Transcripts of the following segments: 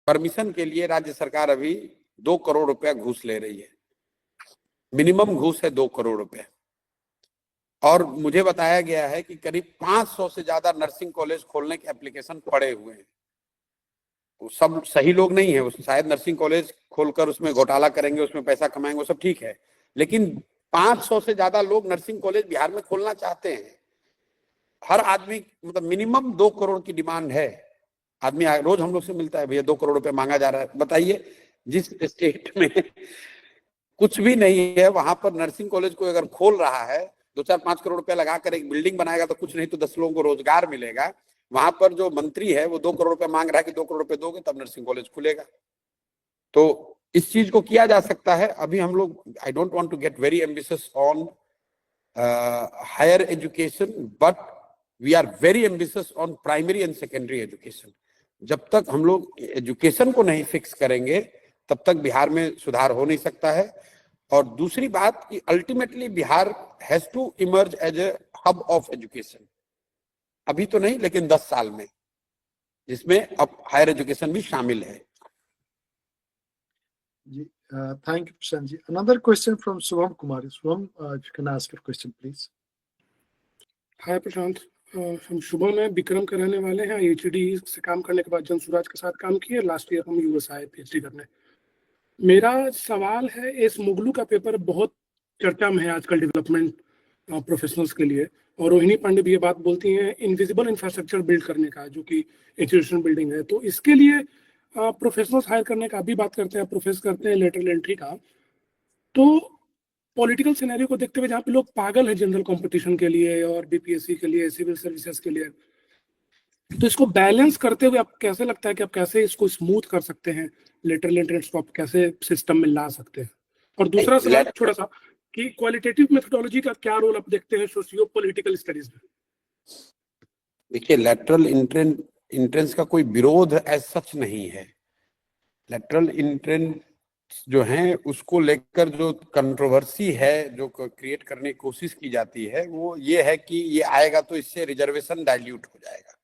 Permission के लिए राज्य सरकार अभी 2 करोड़ रुपया घूस ले रही है। मिनिमम घूस है 2 करोड़ रुपए। और मुझे बताया गया है कि करीब 500 से ज्यादा नर्सिंग कॉलेज खोलने के एप्लीकेशन पड़े हुए हैं। वो सब सही लोग नहीं है, शायद नर्सिंग कॉलेज खोलकर उसमें घोटाला करेंगे, उसमें पैसा कमाएंगे, वो सब ठीक है, लेकिन 500 से ज्यादा लोग नर्सिंग कॉलेज बिहार में खोलना चाहते हैं। हर आदमी मतलब मिनिमम 2 करोड़ की डिमांड है। आदमी रोज हम लोग से मिलता है, भैया 2 करोड़ रुपए मांगा जा रहा है। बताइए, जिस स्टेट में कुछ भी नहीं है वहां पर नर्सिंग कॉलेज को अगर खोल रहा है, 2-4-5 करोड़ रुपया लगाकर एक बिल्डिंग बनाएगा तो कुछ नहीं तो 10 लोगों को रोजगार मिलेगा। वहां पर जो मंत्री है वो 2 करोड़ रुपया मांग रहा है कि 2 करोड़ रुपए दोगे तब नर्सिंग कॉलेज खुलेगा। तो इस चीज को किया जा सकता है। अभी हम लोग, I don't want to get very ambitious on higher education, but we are very ambitious on primary and secondary education. जब तक हम लोग एजुकेशन को नहीं फिक्स करेंगे तब तक बिहार में सुधार हो नहीं सकता है। और दूसरी बात कि ultimately Bihar has to emerge as a hub of education. अभी तो नहीं, लेकिन 10 साल में, जिसमें अब हायर एजुकेशन भी शामिल है। Thank you, Prashant ji. Another question from Subham Kumar. Subham, if you can ask your question, please. Hi, Prashant. हम शुभम है, विक्रम के रहने वाले हैं। एचडी से काम करने के बाद जनसुराज के साथ काम किए। लास्ट ईयर हम यूएस आए पीएचडी करने। मेरा सवाल है, इस मुगलू का पेपर बहुत चर्चा में है आजकल डेवलपमेंट प्रोफेशनल्स के लिए, और रोहिणी पांडे भी ये बात बोलती हैं इनविजिबल इंफ्रास्ट्रक्चर बिल्ड करने का, जो कि इंस्टीट्यूशनल बिल्डिंग है। तो इसके लिए प्रोफेशनल्स हायर करने का अभी बात करते हैं, प्रोफेस करते हैं लेटरल एंट्री का। तो पॉलिटिकल सिनेरियो को देखते हुए जहाँ पे लोग पागल है जनरल कंपटीशन के लिए और बीपीएससी के लिए, सिविल सर्विसेज के लिए, तो इसको बैलेंस करते हुए आप कैसे लगता है कि आप कैसे इसको स्मूथ कर सकते हैं, लेटरल एंट्री को आप कैसे सिस्टम में ला सकते हैं? और दूसरा सवाल छोटा सा कि क्वालिटेटिव मेथोडोलॉजी का क्या रोल आप देखते हैं सोशियो पॉलिटिकल स्टडीज में? देखिए, लेटरल एंट्रेंस का कोई विरोध एज सच नहीं है। लेटरल एंट्रेंस जो है उसको लेकर जो कंट्रोवर्सी है, जो क्रिएट करने की कोशिश की जाती है, वो ये है कि ये आएगा तो इससे रिजर्वेशन डाइल्यूट हो जाएगा।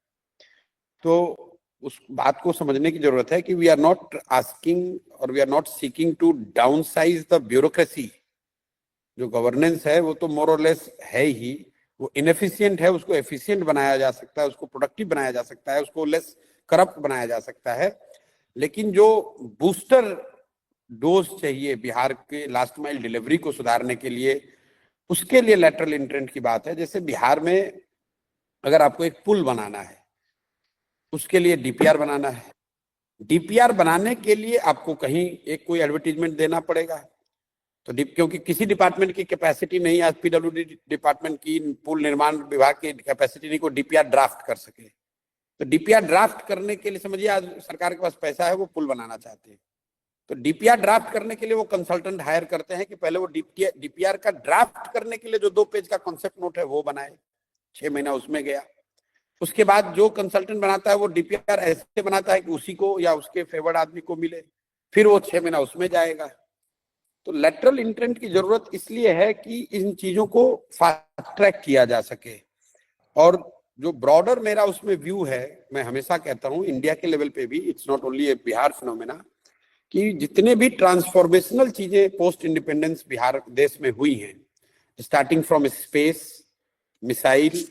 तो उस बात को समझने की जरूरत है कि वी आर नॉट आस्किंग और we are not seeking to downsize the bureaucracy. जो गवर्नेंस है वो तो मोर और लेस है ही, वो इनएफिशिएंट है, उसको एफिशिएंट बनाया जा सकता है, उसको प्रोडक्टिव बनाया जा सकता है, उसको लेस करप्ट बनाया जा सकता है। लेकिन जो बूस्टर डोज चाहिए बिहार के लास्ट माइल डिलीवरी को सुधारने के लिए, उसके लिए लेटरल एंट्रेंट की बात है। जैसे बिहार में अगर आपको एक पुल बनाना है, उसके लिए डीपीआर बनाना है। डीपीआर बनाने के लिए आपको कहीं एक कोई एडवर्टीजमेंट देना पड़ेगा, तो क्योंकि किसी डिपार्टमेंट की कैपेसिटी नहीं है, पीडब्ल्यूडी डिपार्टमेंट की, पुल निर्माण विभाग की कैपेसिटी नहीं को डीपीआर ड्राफ्ट कर सके। तो डीपीआर ड्राफ्ट करने के लिए, समझिए आज सरकार के पास पैसा है, वो पुल बनाना चाहते हैं, तो डीपीआर ड्राफ्ट करने के लिए वो कंसल्टेंट हायर करते हैं कि पहले वो डीपीआर का ड्राफ्ट करने के लिए जो 2 पेज का कॉन्सेप्ट नोट है वो बनाए। 6 महीना उसमें गया। उसके बाद जो कंसल्टेंट बनाता है वो डीपीआर ऐसे बनाता है कि उसी को या उसके फेवर्ड आदमी को मिले, फिर वो 6 महीना उसमें जाएगा। तो लेटरल एंट्रेंट की जरूरत इसलिए है कि इन चीजों को फास्ट ट्रैक किया जा सके। और जो ब्रॉडर मेरा उसमें व्यू है, मैं हमेशा कहता हूं इंडिया के लेवल पे भी, it's not only A Bihar phenomena, कि जितने भी ट्रांसफॉर्मेशनल चीजें पोस्ट इंडिपेंडेंस बिहार देश में हुई हैं, starting from space, missile,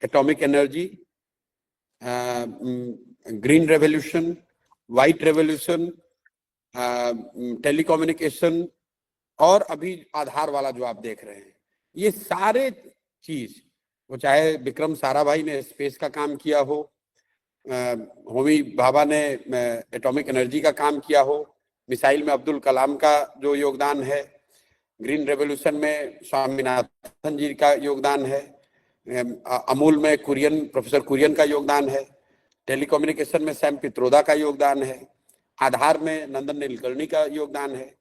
atomic energy, green revolution, white revolution, telecommunication, और अभी आधार वाला जो आप देख रहे हैं, ये सारे चीज, वो चाहे विक्रम साराभाई ने स्पेस का काम किया हो, होमी भाभा ने एटॉमिक एनर्जी का काम किया हो, मिसाइल में अब्दुल कलाम का जो योगदान है, ग्रीन रेवोल्यूशन में स्वामीनाथन जी का योगदान है, अमूल में प्रोफेसर कुरियन का योगदान है, टेलीकम्युनिकेशन में सैम पित्रोदा का योगदान है, आधार में नंदन नीलकर्णी का योगदान है।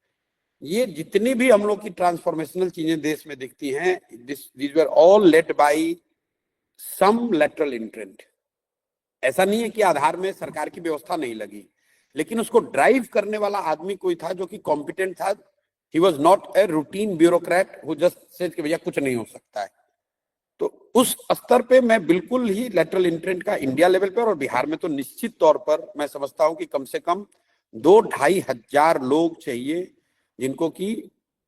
ये जितनी भी हम लोग की ट्रांसफॉर्मेशनल चीजें देश में दिखती हैं, these were all led by some lateral entrant। ऐसा नहीं है कि आधार में सरकार की व्यवस्था नहीं लगी, लेकिन उसको ड्राइव करने वाला आदमी कोई था जो कि कॉम्पिटेंट था। He was not a routine bureaucrat who just said कि भैया कुछ नहीं हो सकता है। तो उस स्तर पे मैं बिल्कुल ही लेटरल एंट्रेंट का इंडिया लेवल पर और बिहार में तो निश्चित तौर पर मैं समझता हूं कि कम से कम 2-2.5 हजार लोग चाहिए जिनको कि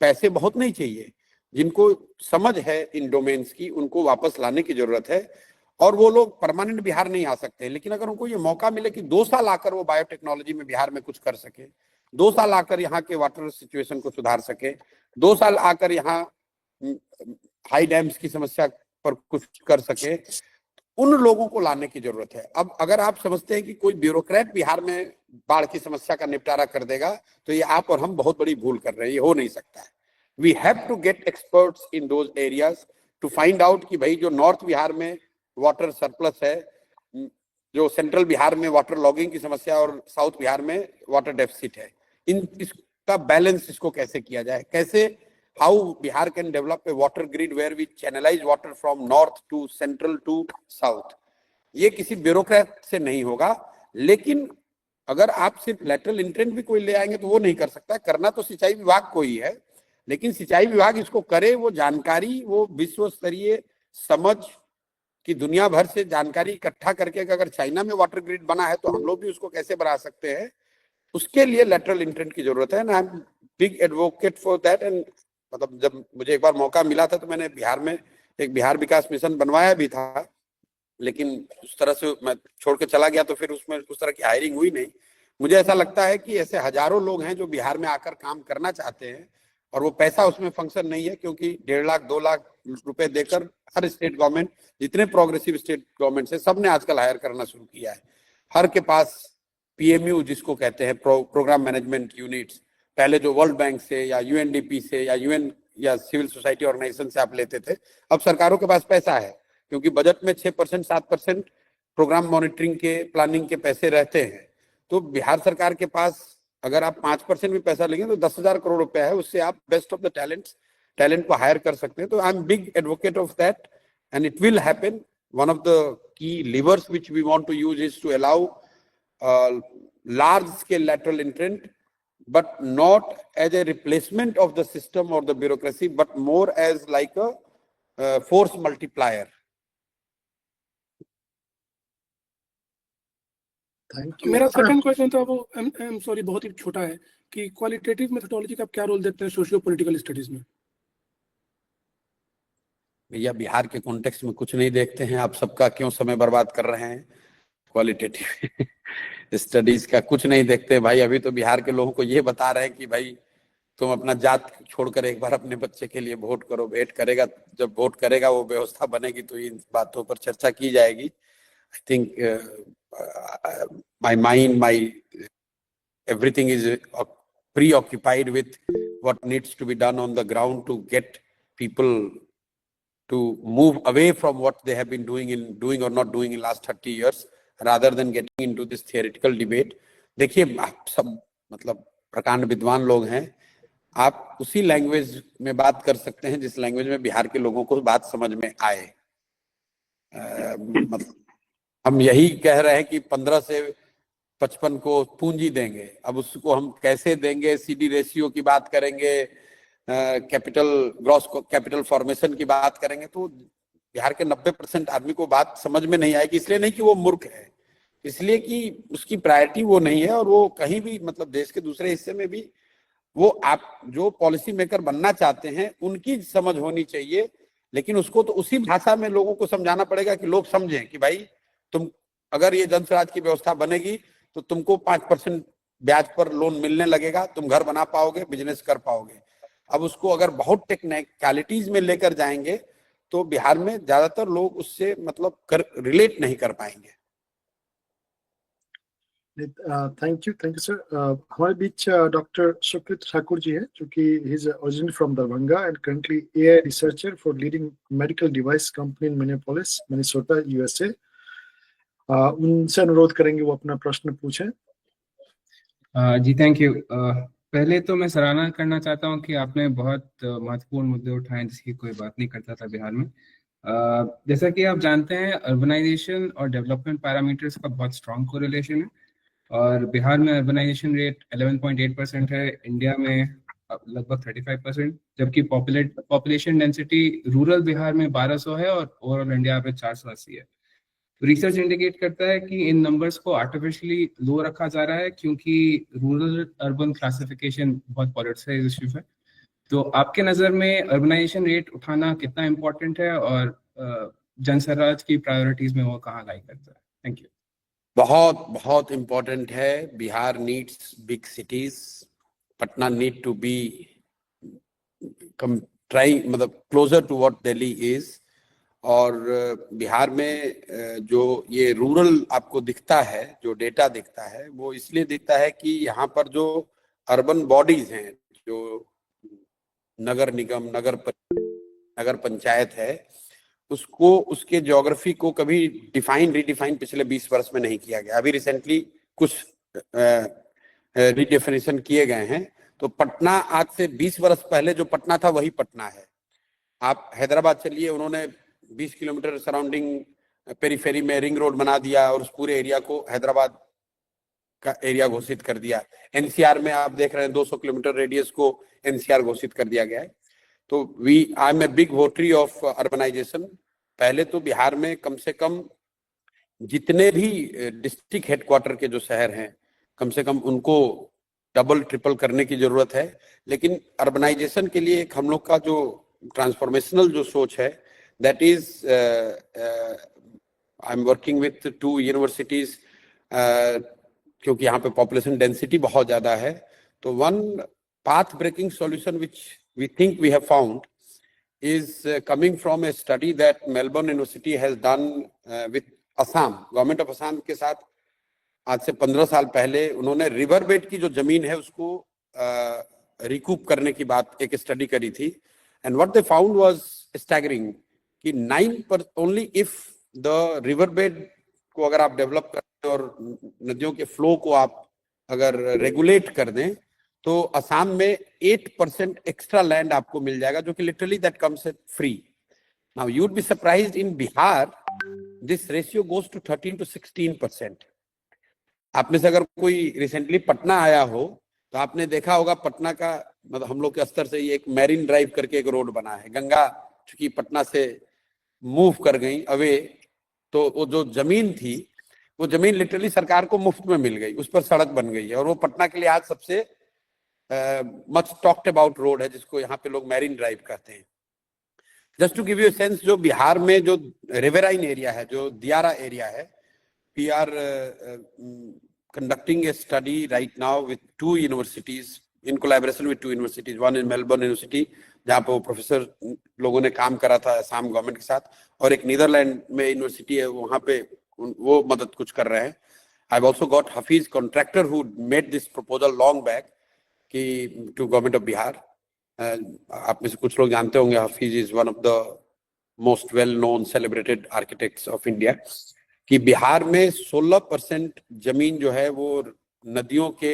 पैसे बहुत नहीं चाहिए, जिनको समझ है इन डोमेन्स की, उनको वापस लाने की जरूरत है। और वो लोग परमानेंट बिहार नहीं आ सकते, लेकिन अगर उनको ये मौका मिले कि 2 साल आकर वो बायोटेक्नोलॉजी में बिहार में कुछ कर सके, 2 साल आकर यहाँ के वाटर सिचुएशन को सुधार सके, 2 साल आकर यहाँ हाई डैम्स की समस्या पर कुछ कर सके, उन लोगों को लाने की जरूरत है। अब अगर आप समझते हैं कि कोई ब्यूरोक्रेट बिहार में बाढ़ की समस्या का निपटारा कर देगा, तो ये आप और हम बहुत बड़ी भूल कर रहे हैं, ये हो नहीं सकता है। We have to get experts in those areas to find out कि भाई जो नॉर्थ बिहार में वाटर सरप्लस है, जो सेंट्रल बिहार में वाटर लॉगिंग की समस्या और साउथ बिहार में वाटर डेफिसिट है, इसका बैलेंस इसको कैसे किया जाए, कैसे how Bihar can develop a water grid where we channelize water from north to central to south। ये किसी ब्यूरोक्रेट से नहीं होगा, लेकिन अगर आप सिर्फ लेटरल इंटेंट भी कोई ले आएंगे तो वो नहीं कर सकता। करना तो सिंचाई विभाग को ही है, लेकिन सिंचाई विभाग इसको करे, वो जानकारी, वो विश्व स्तरीय समझ की दुनिया भर से जानकारी इकट्ठा करके अगर चाइना में वाटर ग्रिड बना है तो हम लोग भी उसको कैसे बना सकते हैं, उसके लिए लेटरल इंटेंट की जरूरत है। And I am big advocate for that. And मतलब जब मुझे एक बार मौका मिला था तो मैंने बिहार में एक बिहार विकास मिशन बनवाया भी था, लेकिन उस तरह से मैं छोड़ के चला गया तो फिर उसमें उस तरह की हायरिंग हुई नहीं। मुझे ऐसा लगता है कि ऐसे हजारों लोग हैं जो बिहार में आकर काम करना चाहते हैं और वो पैसा उसमें फंक्शन नहीं है, क्योंकि 1.5 लाख 2 लाख रुपए देकर हर स्टेट गवर्नमेंट, जितने प्रोग्रेसिव स्टेट गवर्नमेंट है, सबने आजकल हायर करना शुरू किया है। हर के पास PMU जिसको कहते हैं, प्रोग्राम मैनेजमेंट यूनिट्स, पहले जो वर्ल्ड बैंक से या UNDP से या UN या सिविल सोसाइटी ऑर्गेनाइजेशन से आप लेते थे, अब सरकारों के पास पैसा है, क्योंकि बजट में 6% 7% प्रोग्राम मॉनिटरिंग के, प्लानिंग के पैसे रहते हैं। तो बिहार सरकार के पास अगर आप 5% भी पैसा लेंगे तो 10,000 करोड़ रुपया है, उससे आप बेस्ट ऑफ द टैलेंट को हायर कर सकते हैं। तो I am big advocate of that and it will happen. One of the key levers which we want to use is to allow large scale lateral intent, but not as a replacement of the system or the bureaucracy, but more as like a force multiplier। Thank you। मेरा second question था वो sorry बहुत ही छोटा है कि qualitative methodology का क्या role देखते हैं सोशियो पॉलिटिकल स्टडीज में? भैया बिहार के कॉन्टेक्स्ट में कुछ नहीं देखते हैं, आप सबका क्यों समय बर्बाद कर रहे हैं? क्वालिटेटिव स्टडीज का कुछ नहीं देखते भाई। अभी तो बिहार के लोगों को ये बता रहे हैं कि भाई तुम अपना जात छोड़कर एक बार अपने बच्चे के लिए वोट करो। वेट करेगा, जब वोट करेगा वो व्यवस्था बनेगी तो इन बातों पर चर्चा की जाएगी। I think my mind, my everything is preoccupied with what needs to be done on the ground to get people to move away from what they have been doing or not doing in last 30 years, rather than getting into this theoretical debate। देखिए आप सब मतलब प्रकांड विद्वान लोग हैं, आप उसी language में बात कर सकते हैं जिस लैंग्वेज में बिहार के लोगों को बात समझ में आए। मतलब हम यही कह रहे हैं कि 15 से 55 को पूंजी देंगे, अब उसको हम कैसे देंगे, CD रेशियो की बात करेंगे, कैपिटल ग्रॉस कैपिटल फॉर्मेशन की बात करेंगे, तो बिहार के 90% आदमी को बात समझ में नहीं आएगी। इसलिए नहीं कि वो मूर्ख है, इसलिए कि उसकी प्रायोरिटी वो नहीं है। और वो कहीं भी मतलब देश के दूसरे हिस्से में भी वो आप जो पॉलिसी मेकर बनना चाहते हैं उनकी समझ होनी चाहिए, लेकिन उसको तो उसी भाषा में लोगों को समझाना पड़ेगा कि लोग समझें कि भाई तुम अगर ये जन स्वराज की व्यवस्था बनेगी तो तुमको 5% ब्याज पर लोन मिलने लगेगा, तुम घर बना पाओगे, बिजनेस कर पाओगे। अब उसको अगर बहुत टेक्निकलिटीज में लेकर जाएंगे तो बिहार में ज्यादातर लोग उससे मतलब रिलेट नहीं कर पाएंगे। Thank you sir. हमारे बीच डॉक्टर सुकृत ठाकुर जी हैं, जो कि he is originally from Darbhanga and currently AI researcher for leading medical device company in Minneapolis, Minnesota, USA। उनसे अनुरोध करेंगे वो अपना प्रश्न पूछें। जी थैंक यू। पहले तो मैं सराहना करना चाहता हूं कि आपने बहुत महत्वपूर्ण मुद्दे उठाए जिसकी कोई बात नहीं करता था बिहार में। जैसा कि आप जानते हैं अर्बनाइजेशन और डेवलपमेंट पैरामीटर्स का बहुत स्ट्रॉन्ग कोरिलेशन है और बिहार में अर्बनाइजेशन रेट 11.8% है, इंडिया में लगभग 35%, जबकि पॉपुलेशन डेंसिटी रूरल बिहार में 1200 है और ओवरऑल इंडिया पे 480 है। तो रिसर्च इंडिकेट करता है कि इन नंबर्स को आर्टिफिशियली लो रखा जा रहा है क्योंकि रूरल अर्बन क्लासिफिकेशन बहुत पॉलिटिसाइज्ड इशू है। तो आपके नजर में अर्बनाइजेशन रेट उठाना कितना इम्पोर्टेंट है और जनसराज की प्रायोरिटीज में वो कहाँ लाई करता है? Thank you. बहुत बहुत इम्पोर्टेंट है। Bihar needs big cities, Patna need to be trying मतलब closer to what Delhi is. और बिहार में जो ये रूरल आपको दिखता है, जो डेटा दिखता है, वो इसलिए दिखता है कि यहाँ पर जो अर्बन बॉडीज हैं, जो नगर निगम, नगर पंचायत है, उसको उसके ज्योग्राफी को कभी रिडिफाइन पिछले 20 वर्ष में नहीं किया गया। अभी रिसेंटली कुछ रिडेफिनेशन किए गए हैं। तो पटना आज से 20 वर्ष पहले जो पटना था वही पटना है। आप हैदराबाद चलिए, उन्होंने 20 किलोमीटर सराउंडिंग पेरीफेरी में रिंग रोड बना दिया और उस पूरे एरिया को हैदराबाद का एरिया घोषित कर दिया। एनसीआर में आप देख रहे हैं 200 किलोमीटर रेडियस को एनसीआर घोषित कर दिया गया है। तो I am a big votary of urbanisation. पहले तो बिहार में कम से कम जितने भी डिस्ट्रिक्ट हेडक्वार्टर के जो शहर हैं, कम से कम उनको डबल ट्रिपल करने की जरूरत है। लेकिन अर्बनाइजेशन के लिए एक हम लोग का जो ट्रांसफॉर्मेशनल जो सोच है, that is I am working with 2 universities, क्योंकि यहाँ पे पॉपुलेशन डेंसिटी बहुत ज्यादा है। तो one path breaking solution which we think we have found is coming from a study that Melbourne University has done with Assam, government of Assam के साथ। आज से 15 साल पहले उन्होंने रिवर बेड की जो जमीन है उसको रिकूप करने की बात एक स्टडी करी थी। And what they found was staggering कि 9% only if the river bed को अगर आप डेवलप करते हैं और नदियों के फ्लो को आप अगर रेगुलेट कर दें, तो असम में 8% एक्स्ट्रा लैंड आपको मिल जाएगा, जो कि literally that comes at free. Now you would be surprised, in Bihar this ratio goes to 13 to 16%। आप में से अगर कोई रिसेंटली पटना आया हो तो आपने देखा होगा पटना का मतलब हम लोग के स्तर से ये एक मैरिन ड्राइव करके एक रोड बना है। गंगा चूंकि पटना से मूव कर गई अवे, तो वो जो जमीन थी वो जमीन लिटरली सरकार को मुफ्त में मिल गई, उस पर सड़क बन गई है और वो पटना के लिए आज सबसे मच टॉक्ड अबाउट रोड है, जिसको यहाँ पे लोग मैरिन ड्राइव कहते हैं। Just to give you sense, जो बिहार में जो रिवेराइन एरिया है, जो दियारा एरिया है, we are conducting a study right now with 2 universities in collaboration with 2 universities, one in Melbourne University जहाँ पे वो प्रोफेसर लोगों ने काम करा था असम गवर्नमेंट के साथ, और एक नीदरलैंड में यूनिवर्सिटी है, वहाँ पे वो मदद कुछ कर रहे हैं। I've also got Hafiz contractor who made this proposal long back कि to government of Bihar। आप में से कुछ लोग जानते होंगे, Hafiz is one of the most well known celebrated architects of India। कि बिहार में 16% जमीन जो है वो नदियों के,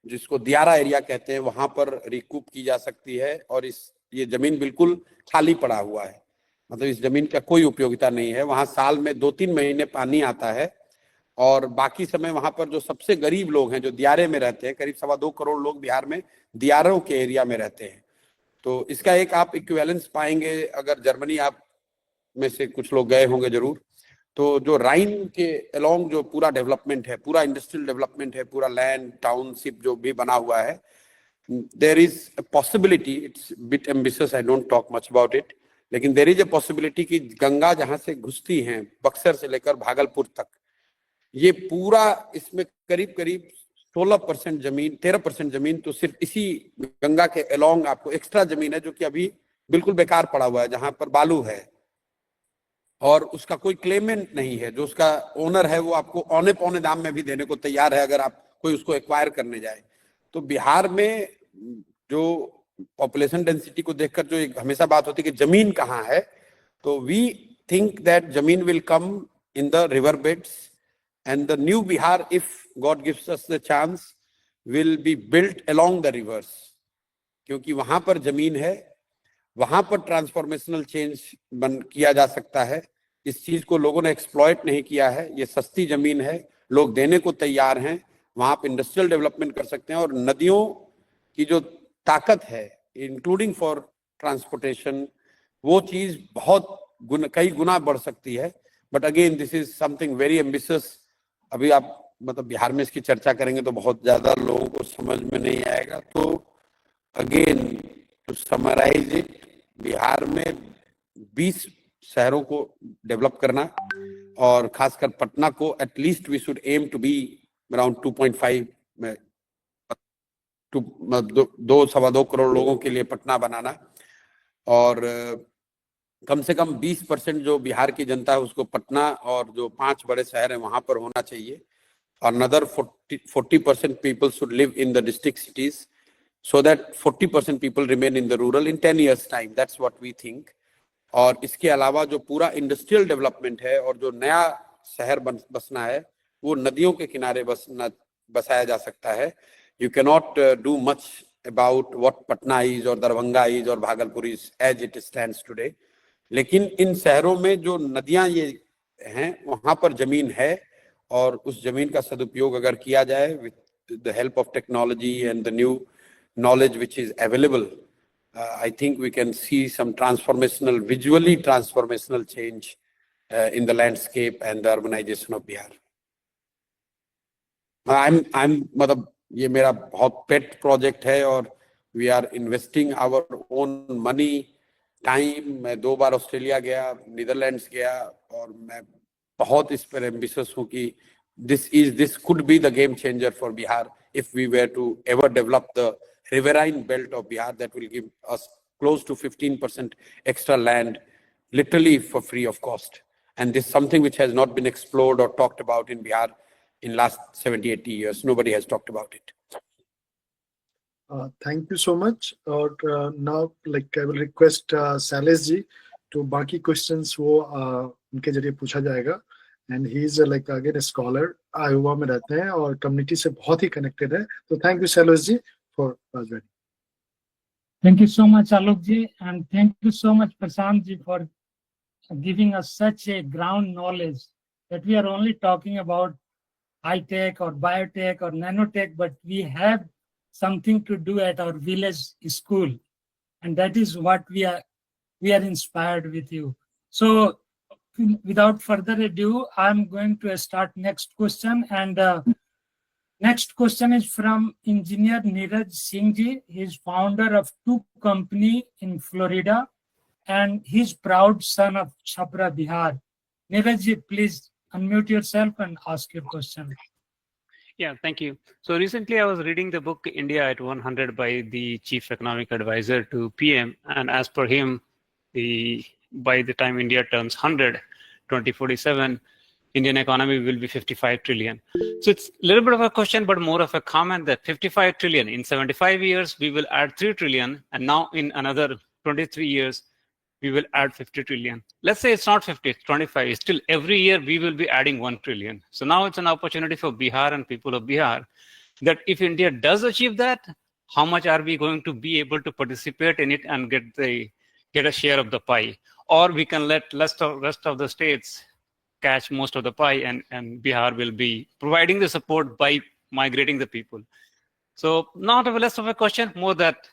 जिसको दियारा एरिया कहते हैं, वहां पर रिकूप की जा सकती है। और ये जमीन बिल्कुल खाली पड़ा हुआ है, मतलब इस जमीन का कोई उपयोगिता नहीं है। वहां साल में 2-3 महीने पानी आता है और बाकी समय वहां पर जो सबसे गरीब लोग हैं, जो दियारे में रहते हैं, करीब 2.25 करोड़ लोग बिहार में दियारों के एरिया में रहते हैं। तो इसका एक आप इक्विवेलेंस पाएंगे, अगर जर्मनी आप में से कुछ लोग गए होंगे जरूर, तो जो राइन के अलोंग जो पूरा डेवलपमेंट है, पूरा इंडस्ट्रियल डेवलपमेंट है, पूरा लैंड टाउनशिप जो भी बना हुआ है, there is a possibility, it's bit ambitious, I don't talk much about it, लेकिन देयर इज अ पॉसिबिलिटी कि गंगा जहां से घुसती है बक्सर से लेकर भागलपुर तक, ये पूरा इसमें करीब करीब 16% जमीन, 13% जमीन तो सिर्फ इसी गंगा के अलोंग आपको एक्स्ट्रा जमीन है, जो कि अभी बिल्कुल बेकार पड़ा हुआ है, जहां पर बालू है और उसका कोई क्लेमेंट नहीं है। जो उसका ओनर है वो आपको औने पौने दाम में भी देने को तैयार है अगर आप कोई उसको एक्वायर करने जाए। तो बिहार में जो पॉपुलेशन डेंसिटी को देखकर जो एक हमेशा बात होती है कि जमीन कहाँ है, तो वी थिंक दैट जमीन will come in the river beds and the new Bihar, if God gives us the chance, will be built along the reverse, क्योंकि वहां पर जमीन है, वहां पर ट्रांसफॉर्मेशनल चेंज किया जा सकता है। इस चीज को लोगों ने एक्सप्लॉइट नहीं किया है, ये सस्ती जमीन है, लोग देने को तैयार हैं, वहां पर इंडस्ट्रियल डेवलपमेंट कर सकते हैं। और नदियों की जो ताकत है, इंक्लूडिंग फॉर ट्रांसपोर्टेशन, वो चीज बहुत कई गुना बढ़ सकती है। But again this is something very ambitious. अभी आप मतलब बिहार में इसकी चर्चा करेंगे तो बहुत ज्यादा लोगों को समझ में नहीं आएगा। तो again to summarise it, Bihar में 20 शहरों को डेवलप करना, और खासकर पटना को at least we should aim to be around 2.5 में, 2-2.25 करोड़ लोगों के लिए पटना बनाना, और कम से कम 20% जो बिहार की जनता है उसको पटना और जो 5 बड़े शहर हैं वहां पर होना चाहिए। Another 40% people should live in the district cities, so that 40% people remain in the rural in 10 years time. That's what we think. और इसके अलावा जो पूरा इंडस्ट्रियल डेवलपमेंट है और जो नया शहर बसना है वो नदियों के किनारे बसाया जा सकता है। You cannot do much about what Patna is or Darbhanga is or Bhagalpur is as it stands today. लेकिन इन शहरों में जो नदियां ये हैं वहां पर जमीन है, और उस जमीन का सदुपयोग अगर किया जाए with the help of technology and the new knowledge which is available, I think we can see some transformational, visually transformational change in the landscape and the urbanization of Bihar. I'm मतलब ये मेरा बहुत पेट project है, और we are investing our own money, time. मैं 2 बार Australia गया, Netherlands गया, और मैं बहुत इस पर एम्बिशियस हूँ कि this could be the game changer for Bihar if we were to ever develop the riverine belt of Bihar that will give us close to 15% extra land literally for free of cost. And this is something which has not been explored or talked about in Bihar in last 70-80 years. Nobody has talked about it. Thank you so much. Now, like I will request Sailesh ji to बाकी questions वो उनके जरिए पूछा जाएगा, and he is like again a scholar, Iowa में रहते हैं और community से बहुत ही connected है। तो thank you Sailesh ji for joining. Thank you so much Alok ji, and thank you so much Prashant ji for giving us such a ground knowledge that we are only talking about high tech or biotech or nanotech, but we have something to do at our village school, and that is what we are inspired with you. So without further ado, I'm going to start next question, and next question is from engineer Neeraj Singh ji. He is founder of 2 companies in Florida, and he's proud son of Chhapra, Bihar. Neeraj ji, please unmute yourself and ask your question. Yeah, thank you. So recently I was reading the book India at 100 by the Chief Economic Advisor to PM, and as per him, by the time India turns 100, 2047, Indian economy will be 55 trillion. So it's a little bit of a question, but more of a comment that 55 trillion, in 75 years, we will add 3 trillion, and now in another 23 years, we will add 50 trillion. Let's say it's not 50, it's 25. Still, every year we will be adding 1 trillion. So now it's an opportunity for Bihar and people of Bihar that if India does achieve that, how much are we going to be able to participate in it and get a share of the pie? Or we can let rest of the states catch most of the pie, and Bihar will be providing the support by migrating the people. So not less of a question, more that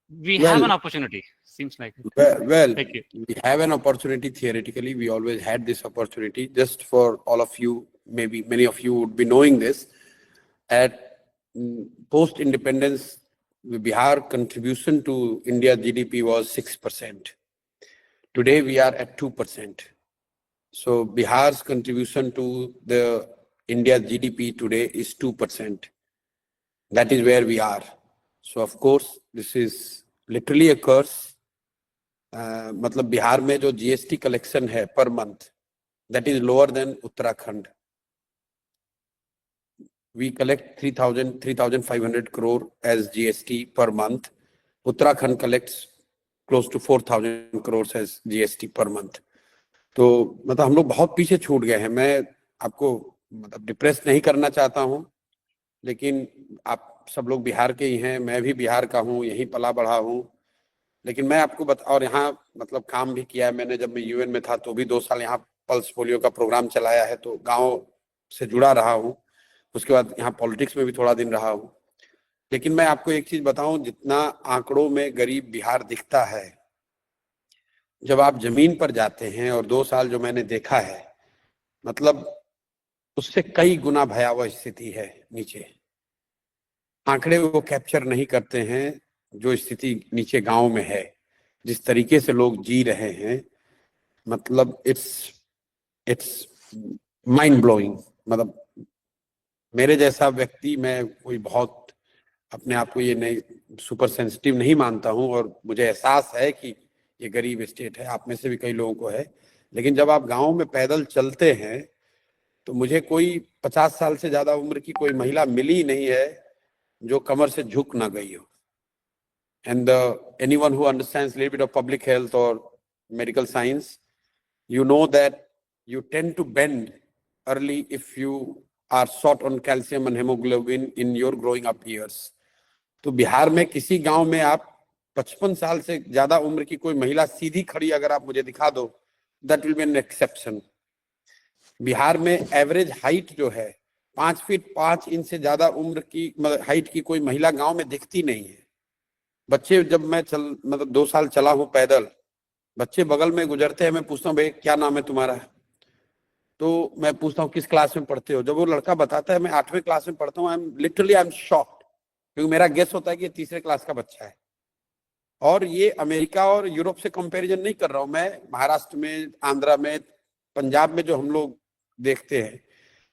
we have an opportunity. Seems like it. Well, Thank you. We have an opportunity theoretically. We always had this opportunity. Just for all of you, maybe many of you would be knowing this. At post-independence, Bihar contribution to India's GDP was 6%. Today we are at 2%. So Bihar's contribution to the India's GDP today is 2%. That is where we are. So of course, this is literally a curse. मतलब बिहार में जो GST collection है per month, that is lower than Uttarakhand. We collect 3,500 crore as GST per month. Uttarakhand collects close to 4,000 crores as GST per month. तो मतलब हम लोग बहुत पीछे छूट गए हैं। मैं आपको मतलब डिप्रेस नहीं करना चाहता हूं, लेकिन आप सब लोग बिहार के ही हैं, मैं भी बिहार का हूं, यहीं पला बढ़ा हूं। लेकिन मैं आपको और यहाँ मतलब काम भी किया है मैंने। जब मैं यूएन में था तो भी 2 साल यहाँ पल्स पोलियो का प्रोग्राम चलाया है, तो गांव से जुड़ा रहा हूँ। उसके बाद यहाँ पॉलिटिक्स में भी थोड़ा दिन रहा हूँ। लेकिन मैं आपको एक चीज बताऊं, जितना आंकड़ों में गरीब बिहार दिखता है, जब आप जमीन पर जाते हैं, और 2 साल जो मैंने देखा है मतलब उससे कई गुना भयावह स्थिति है नीचे। आंकड़े वो कैप्चर नहीं करते हैं जो स्थिति नीचे गांव में है, जिस तरीके से लोग जी रहे हैं। मतलब इट्स माइंड ब्लोइंग। मतलब मेरे जैसा व्यक्ति, मैं कोई बहुत अपने आप को ये नहीं सुपर सेंसिटिव नहीं मानता हूं, और मुझे एहसास है कि ये गरीब स्टेट है, आप में से भी कई लोगों को है। लेकिन जब आप गांव में पैदल चलते हैं तो मुझे कोई 50 साल से ज्यादा उम्र की कोई महिला मिली नहीं है जो कमर से झुक ना गई हो। And anyone who understands a little bit of public health or medical science, you know that you tend to bend early if you are short on calcium and hemoglobin in your growing up years. तो बिहार में किसी गांव में आप 55 साल से ज्यादा उम्र की कोई महिला सीधी खड़ी अगर आप मुझे दिखा दो, that will be an exception. Bihar में एवरेज हाइट जो है 5 फीट 5 इंच से ज्यादा उम्र की हाइट की कोई महिला गांव में दिखती नहीं है। बच्चे, जब मैं 2 साल चला हूं पैदल, बच्चे बगल में गुजरते हैं, मैं पूछता हूँ भाई क्या नाम है तुम्हारा, तो मैं पूछता हूँ किस क्लास में पढ़ते हो। जब वो लड़का बताता है मैं 8वीं क्लास में पढ़ता हूँ, आई एम शॉक्ड, क्योंकि मेरा गेस होता है कि ये 3रे क्लास का बच्चा है। और ये अमेरिका और यूरोप से कंपैरिजन नहीं कर रहा हूं मैं, महाराष्ट्र में, आंध्रा में, पंजाब में जो हम लोग देखते हैं,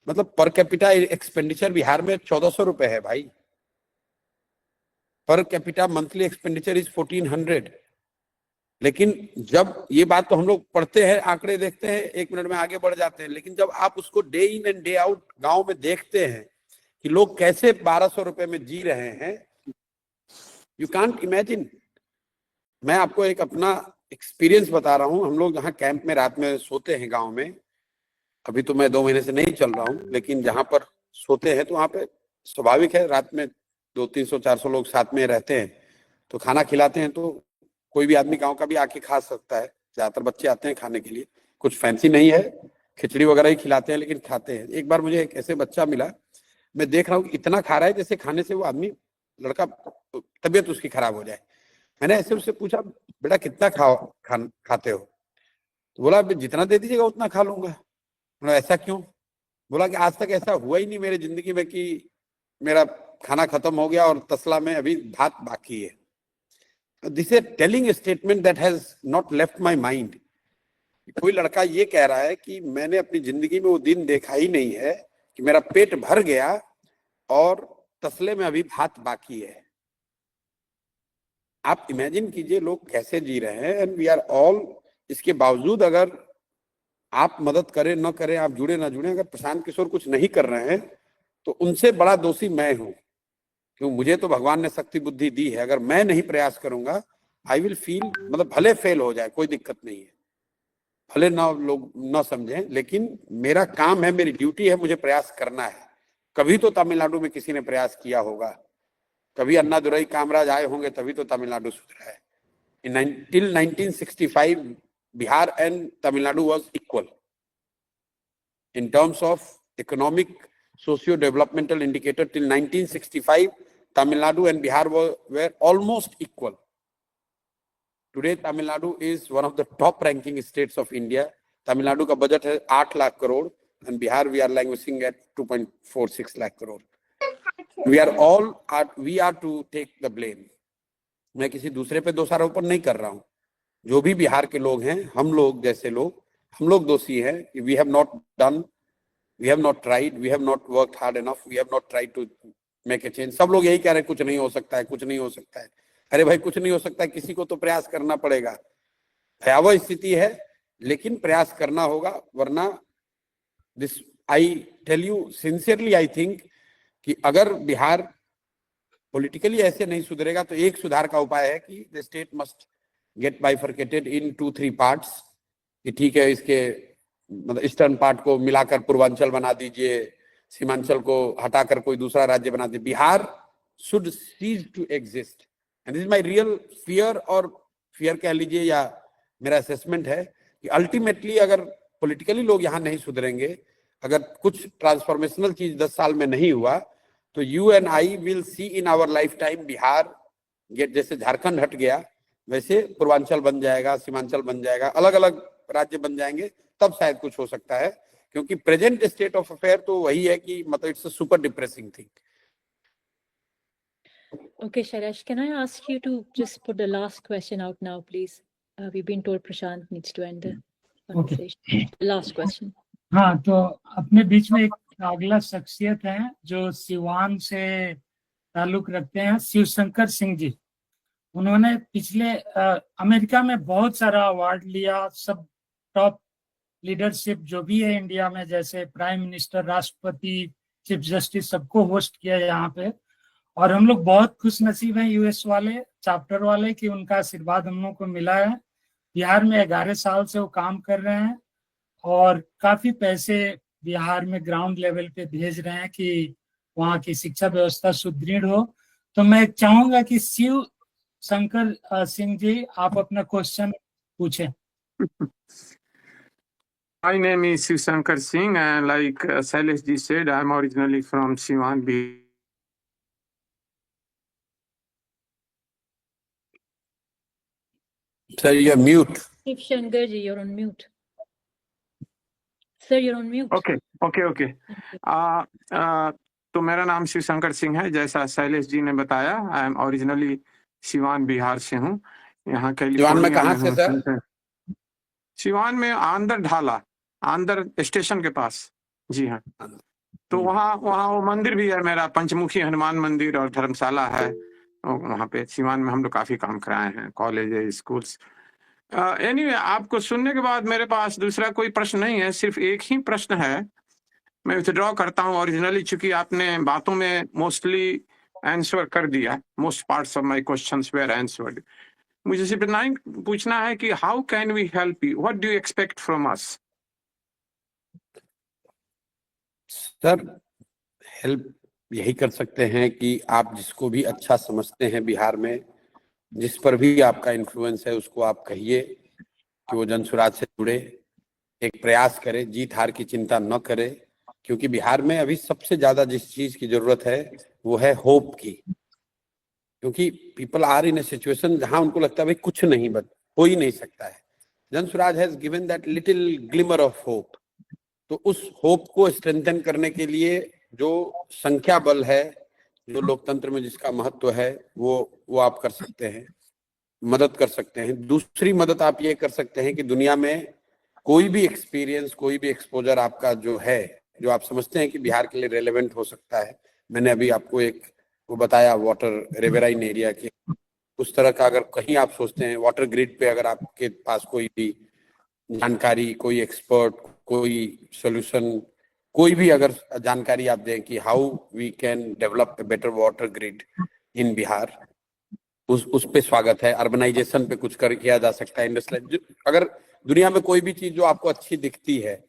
मतलब पर कैपिटा एक्सपेंडिचर बिहार में 1400 रुपए है भाई। Per capita monthly expenditure is 1400। लेकिन जब ये बात तो हम लोग पढ़ते हैं, आंकड़े देखते हैं, 1 मिनट में आगे बढ़ जाते हैं, लेकिन जब आप उसको day in and day out गांव में देखते हैं कि लोग कैसे 1200 रुपए में जी रहे हैं, यू कांट इमेजिन। मैं आपको एक अपना एक्सपीरियंस बता रहा हूं। हम लोग जहाँ कैंप में रात में सोते हैं गांव में, अभी तो मैं 2 महीने से नहीं चल रहा हूं, लेकिन जहां पर सोते हैं तो वहां पे स्वाभाविक है रात में 200-300-400 लोग साथ में रहते हैं, तो खाना खिलाते हैं, तो कोई भी आदमी गांव का भी आके खा सकता है। ज्यादातर बच्चे आते हैं खाने के लिए, कुछ फैंसी नहीं है, खिचड़ी वगैरह ही खिलाते हैं, लेकिन खाते हैं। एक बार मुझे एक ऐसे बच्चा मिला, मैं देख रहा हूँ इतना खा रहा है जैसे खाने से वो आदमी, लड़का, तबीयत उसकी खराब हो जाए। मैंने ऐसे उससे पूछा, बेटा कितना खाते हो? तो बोला जितना दे दीजिएगा उतना खा लूंगा। बोला ऐसा क्यों? बोला कि आज तक ऐसा हुआ ही नहीं मेरी जिंदगी में कि मेरा खाना खत्म हो गया और तसला में अभी भात बाकी है। This is telling statement that has not left my mind. कोई लड़का ये कह रहा है कि मैंने अपनी जिंदगी में वो दिन देखा ही नहीं है कि मेरा पेट भर गया और तसले में अभी भात बाकी है। आप इमेजिन कीजिए लोग कैसे जी रहे हैं। एंड वी आर ऑल, इसके बावजूद अगर आप मदद करें न करें, आप जुड़े ना जुड़े, अगर प्रशांत किशोर कुछ नहीं कर रहे हैं तो उनसे बड़ा दोषी मैं हूं, क्यों मुझे तो भगवान ने शक्ति बुद्धि दी है। अगर मैं नहीं प्रयास करूंगा, आई विल फील, मतलब भले फेल हो जाए कोई दिक्कत नहीं है, भले ना लोग न समझें, लेकिन मेरा काम है, मेरी ड्यूटी है, मुझे प्रयास करना है। कभी तो तमिलनाडु में किसी ने प्रयास किया होगा, कभी अन्नादुरई कामराज आए होंगे, तभी तो तमिलनाडु सुधरा है। Till 1965 Bihar and Tamil Nadu was equal in terms of economic socio-developmental indicator. Till 1965 Tamil Nadu and Bihar were almost equal. Today Tamil Nadu is one of the top ranking states of India. Tamil Nadu का budget है 8 lakh crore and Bihar we are languishing at 2.46 lakh crore. We are to take the blame. मैं किसी दूसरे पे दोषारोपण नहीं कर रहा हूं। जो भी बिहार के लोग हैं, हम लोग जैसे लोग, हम लोग दोषी हैं। We have not done, we have not tried, we have not worked hard enough, we have not tried to make a change. सब लोग यही कह रहे हैं कुछ नहीं हो सकता है, कुछ नहीं हो सकता है। अरे भाई कुछ नहीं हो सकता है, किसी को तो प्रयास करना पड़ेगा। भयावह स्थिति है, लेकिन प्रयास करना होगा, वरना this, I tell you sincerely, I think कि अगर बिहार पॉलिटिकली ऐसे नहीं सुधरेगा तो एक सुधार का उपाय है कि the state must get bifurcated in 2-3 parts. कि ठीक है, इसके मतलब ईस्टर्न पार्ट को मिलाकर पूर्वांचल बना दीजिए, सीमांचल को हटाकर कोई दूसरा राज्य बना दीजिए। Bihar should cease to exist and this is my real fear, और फियर कह लीजिए या मेरा असेसमेंट है कि अल्टीमेटली अगर पॉलिटिकली लोग यहाँ नहीं सुधरेंगे, अगर कुछ ट्रांसफॉर्मेशनल चीज 10 साल में नहीं हुआ, तो you and I will see in our life time Bihar get, जैसे झारखंड हट गया वैसे पूर्वांचल बन जाएगा, सीमांचल बन जाएगा, अलग अलग राज्य बन जाएंगे, तब शायद कुछ हो सकता है। क्योंकि प्रेजेंट स्टेट ऑफ अफेयर तो वही है कि मतलब it's a super depressing thing. Okay, Shailesh, can I ask you to just put the last question out now, please? We've been told Prashant needs to end the conversation. Last question. हाँ, तो अपने बीच में एक अगला शख्सियत है जो सिवान से ताल्लुक रखते हैं, शिवशंकर सिंह जी। उन्होंने पिछले अमेरिका में बहुत सारा अवार्ड लिया, सब टॉप लीडरशिप जो भी है इंडिया में, जैसे प्राइम मिनिस्टर, राष्ट्रपति, चीफ जस्टिस, सबको होस्ट किया यहाँ पे। और हम लोग बहुत खुश नसीब हैं यूएस वाले, चैप्टर वाले, कि उनका आशीर्वाद हम लोग को मिला है। बिहार में 11 साल से वो काम कर रहे हैं और काफी पैसे बिहार में ग्राउंड लेवल पे भेज रहे हैं कि वहाँ की शिक्षा व्यवस्था सुदृढ़ हो। तो मैं चाहूंगा कि शिव शंकर सिंह जी, आप अपना क्वेश्चन पूछें। My name is Shiv Shankar Singh, and like Shailesh ji said, I'm originally from Siwan, Bihar. Sir, you're mute. Shiv Shankar ji, you're on mute. Sir, you're on mute. Okay. Thank you. तो मेरा नाम शिव शंकर सिंह है, जैसा शैलेश जी ने बताया। I am originally Siwan Bihar से हूँ। यहाँ सिवान में कहाँ से सर? सिवान में आंध्र ढाला, आंध्र स्टेशन के पास। जी हाँ। तो वहाँ वो मंदिर भी है मेरा, पंचमुखी हनुमान मंदिर, और धर्मशाला है वहाँ पे। सिवान में हम लोग काफी काम कराए हैं, कॉलेज, स्कूल्स। एनीवे, आपको सुनने के बाद मेरे पास दूसरा कोई प्रश्न नहीं है, सिर्फ एक ही प्रश्न है। मैं विथड्रॉ करता हूँ ओरिजिनली, चूंकि आपने बातों में मोस्टली आंसर कर दिया। Most parts of my questions were answered. मुझे सिर्फ इतना ही पूछना है कि how can we help you, what do you expect from us? Sir, help यही कर सकते हैं कि आप जिसको भी अच्छा समझते हैं बिहार में, जिस पर भी आपका इन्फ्लुएंस है, उसको आप कहिए कि वो जनसुराज से जुड़े, एक प्रयास करे, जीत हार की चिंता न करे। क्योंकि बिहार में अभी सबसे ज्यादा जिस चीज की जरूरत है वो है होप की। क्योंकि people are in a situation जहां उनको लगता है भाई कुछ नहीं हो ही नहीं सकता है। Jansuraaj has given that little glimmer of hope. तो उस होप को स्ट्रेंथन करने के लिए जो संख्या बल है, जो लोकतंत्र में जिसका महत्व है, वो आप कर सकते हैं, मदद कर सकते हैं। दूसरी मदद आप ये कर सकते हैं कि दुनिया में कोई भी एक्सपीरियंस, कोई भी एक्सपोजर आपका जो है, जो आप समझते हैं कि बिहार के लिए रेलेवेंट हो सकता है। मैंने अभी आपको एक वो बताया वाटर रिवराइन एरिया के, उस तरह का अगर कहीं आप सोचते हैं वाटर ग्रिड पे, अगर आपके पास कोई भी जानकारी, कोई एक्सपर्ट, कोई सोल्यूशन, कोई भी अगर जानकारी आप दें कि how we can develop a better water grid in Bihar, उस पे स्वागत है। अर्बनाइजेशन पे कुछ किया जा सकता है, इंडस्ट्रियल, अगर दुनिया में कोई भी चीज जो आपको अच्छी दिखती है,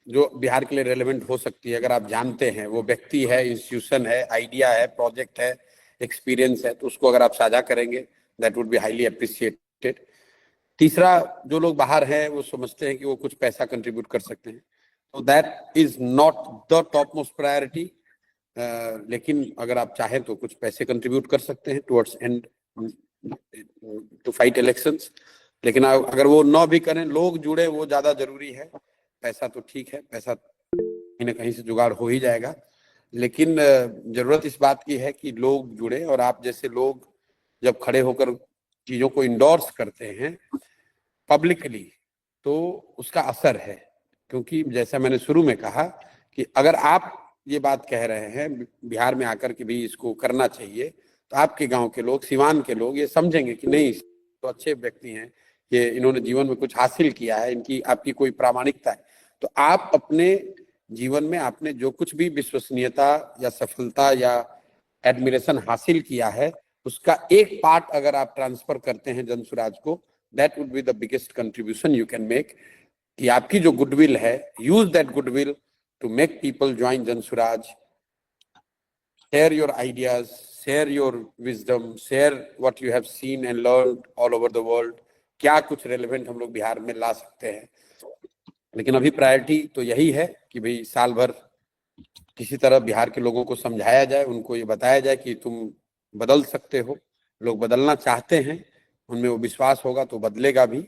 जो बिहार के लिए रेलेवेंट हो सकती है, अगर आप जानते हैं, वो व्यक्ति है, इंस्टीट्यूशन है, आइडिया है, प्रोजेक्ट है, एक्सपीरियंस है, तो उसको अगर आप साझा करेंगे, that would be highly appreciated. तीसरा, जो लोग बाहर हैं वो समझते हैं कि वो कुछ पैसा कंट्रीब्यूट कर सकते हैं, तो that is not the top most priority. लेकिन अगर आप चाहें तो कुछ पैसे कंट्रीब्यूट कर सकते हैं towards and to fight elections. लेकिन अगर वो न भी करें, लोग जुड़े, वो ज्यादा जरूरी है। पैसा तो ठीक है, पैसा कहीं ना कहीं से जुगाड़ हो ही जाएगा, लेकिन जरूरत इस बात की है कि लोग जुड़े। और आप जैसे लोग जब खड़े होकर चीजों को इंडोर्स करते हैं पब्लिकली, तो उसका असर है। क्योंकि जैसा मैंने शुरू में कहा कि अगर आप ये बात कह रहे हैं बिहार में आकर कि भाई इसको करना चाहिए, तो आपके गांव के लोग, सिवान के लोग ये समझेंगे कि नहीं, तो अच्छे व्यक्ति हैं, ये इन्होंने जीवन में कुछ हासिल किया है, इनकी आपकी कोई प्रामाणिकता है। तो आप अपने जीवन में आपने जो कुछ भी विश्वसनीयता या सफलता या एडमिरेशन हासिल किया है, उसका एक पार्ट अगर आप ट्रांसफर करते हैं जनसुराज को, that would be the biggest contribution you can make. कि आपकी जो गुडविल है, use that goodwill to make people join Jansuraaj, share your ideas, share your wisdom, share what you have seen and learned all over the world. क्या कुछ relevant हम लोग बिहार में ला सकते हैं। लेकिन अभी प्रायोरिटी तो यही है कि भाई साल भर किसी तरह बिहार के लोगों को समझाया जाए, उनको ये बताया जाए कि तुम बदल सकते हो। लोग बदलना चाहते हैं, उनमें वो विश्वास होगा तो बदलेगा भी।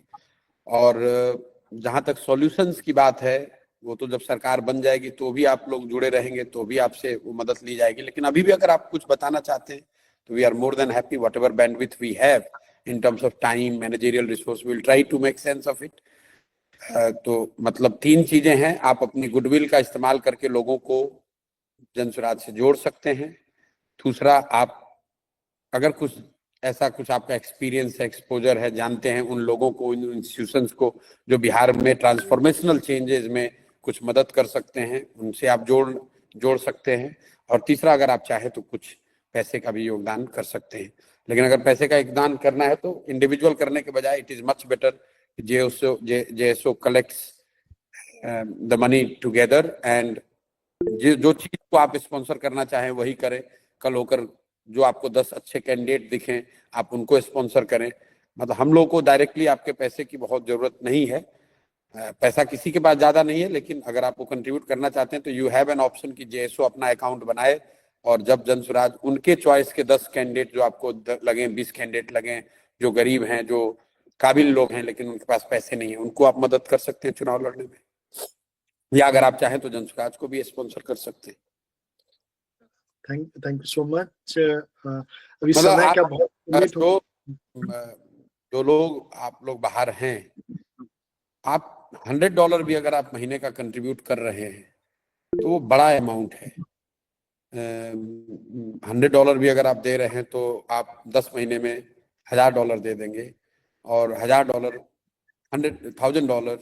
और जहाँ तक सॉल्यूशंस की बात है, वो तो जब सरकार बन जाएगी तो भी आप लोग जुड़े रहेंगे, तो भी आपसे वो मदद ली जाएगी। लेकिन अभी भी अगर आप कुछ बताना चाहते हैं तो we are more than happy, whatever bandwidth we have in terms of time, managerial resource, will try to make sense of it. तो मतलब 3 चीजें हैं, आप अपनी गुडविल का इस्तेमाल करके लोगों को जन स्वराज से जोड़ सकते हैं। दूसरा, आप अगर कुछ ऐसा कुछ आपका एक्सपीरियंस है, एक्सपोजर है, जानते हैं उन लोगों को, उन इंस्टीट्यूशंस को जो बिहार में ट्रांसफॉर्मेशनल चेंजेस में कुछ मदद कर सकते हैं, उनसे आप जोड़ सकते हैं। और तीसरा, अगर आप चाहें तो कुछ पैसे का भी योगदान कर सकते हैं। लेकिन अगर पैसे का योगदान करना है तो इंडिविजुअल करने के बजाय it is much better JSO collects the money together and जो चीज को आप स्पॉन्सर करना चाहें वही करें। कल होकर जो आपको 10 अच्छे कैंडिडेट दिखें आप उनको स्पॉन्सर करें। मतलब हम लोग को डायरेक्टली आपके पैसे की बहुत जरूरत नहीं है, पैसा किसी के पास ज्यादा नहीं है, लेकिन अगर आपको कंट्रीब्यूट करना चाहते हैं तो यू हैव एन ऑप्शन कि JSO अपना अकाउंट बनाए और जब जन स्वराज उनके चॉइस के 10 कैंडिडेट जो आपको लगे, 20 कैंडिडेट लगे जो गरीब हैं, जो काबिल लोग हैं लेकिन उनके पास पैसे नहीं है, उनको आप मदद कर सकते हैं चुनाव लड़ने में। या अगर आप चाहें तो जन स्वराज को भी स्पॉन्सर कर सकते हैं। Thank you so much. अभी मतलब समय आप का बहुत limit हो- जो लोग आप लोग बाहर हैं, आप $100 भी अगर आप महीने का कंट्रीब्यूट कर रहे हैं तो वो बड़ा अमाउंट है। $100 भी अगर आप दे रहे हैं तो आप 10 महीने में $1000 दे देंगे, और $1000 $100,000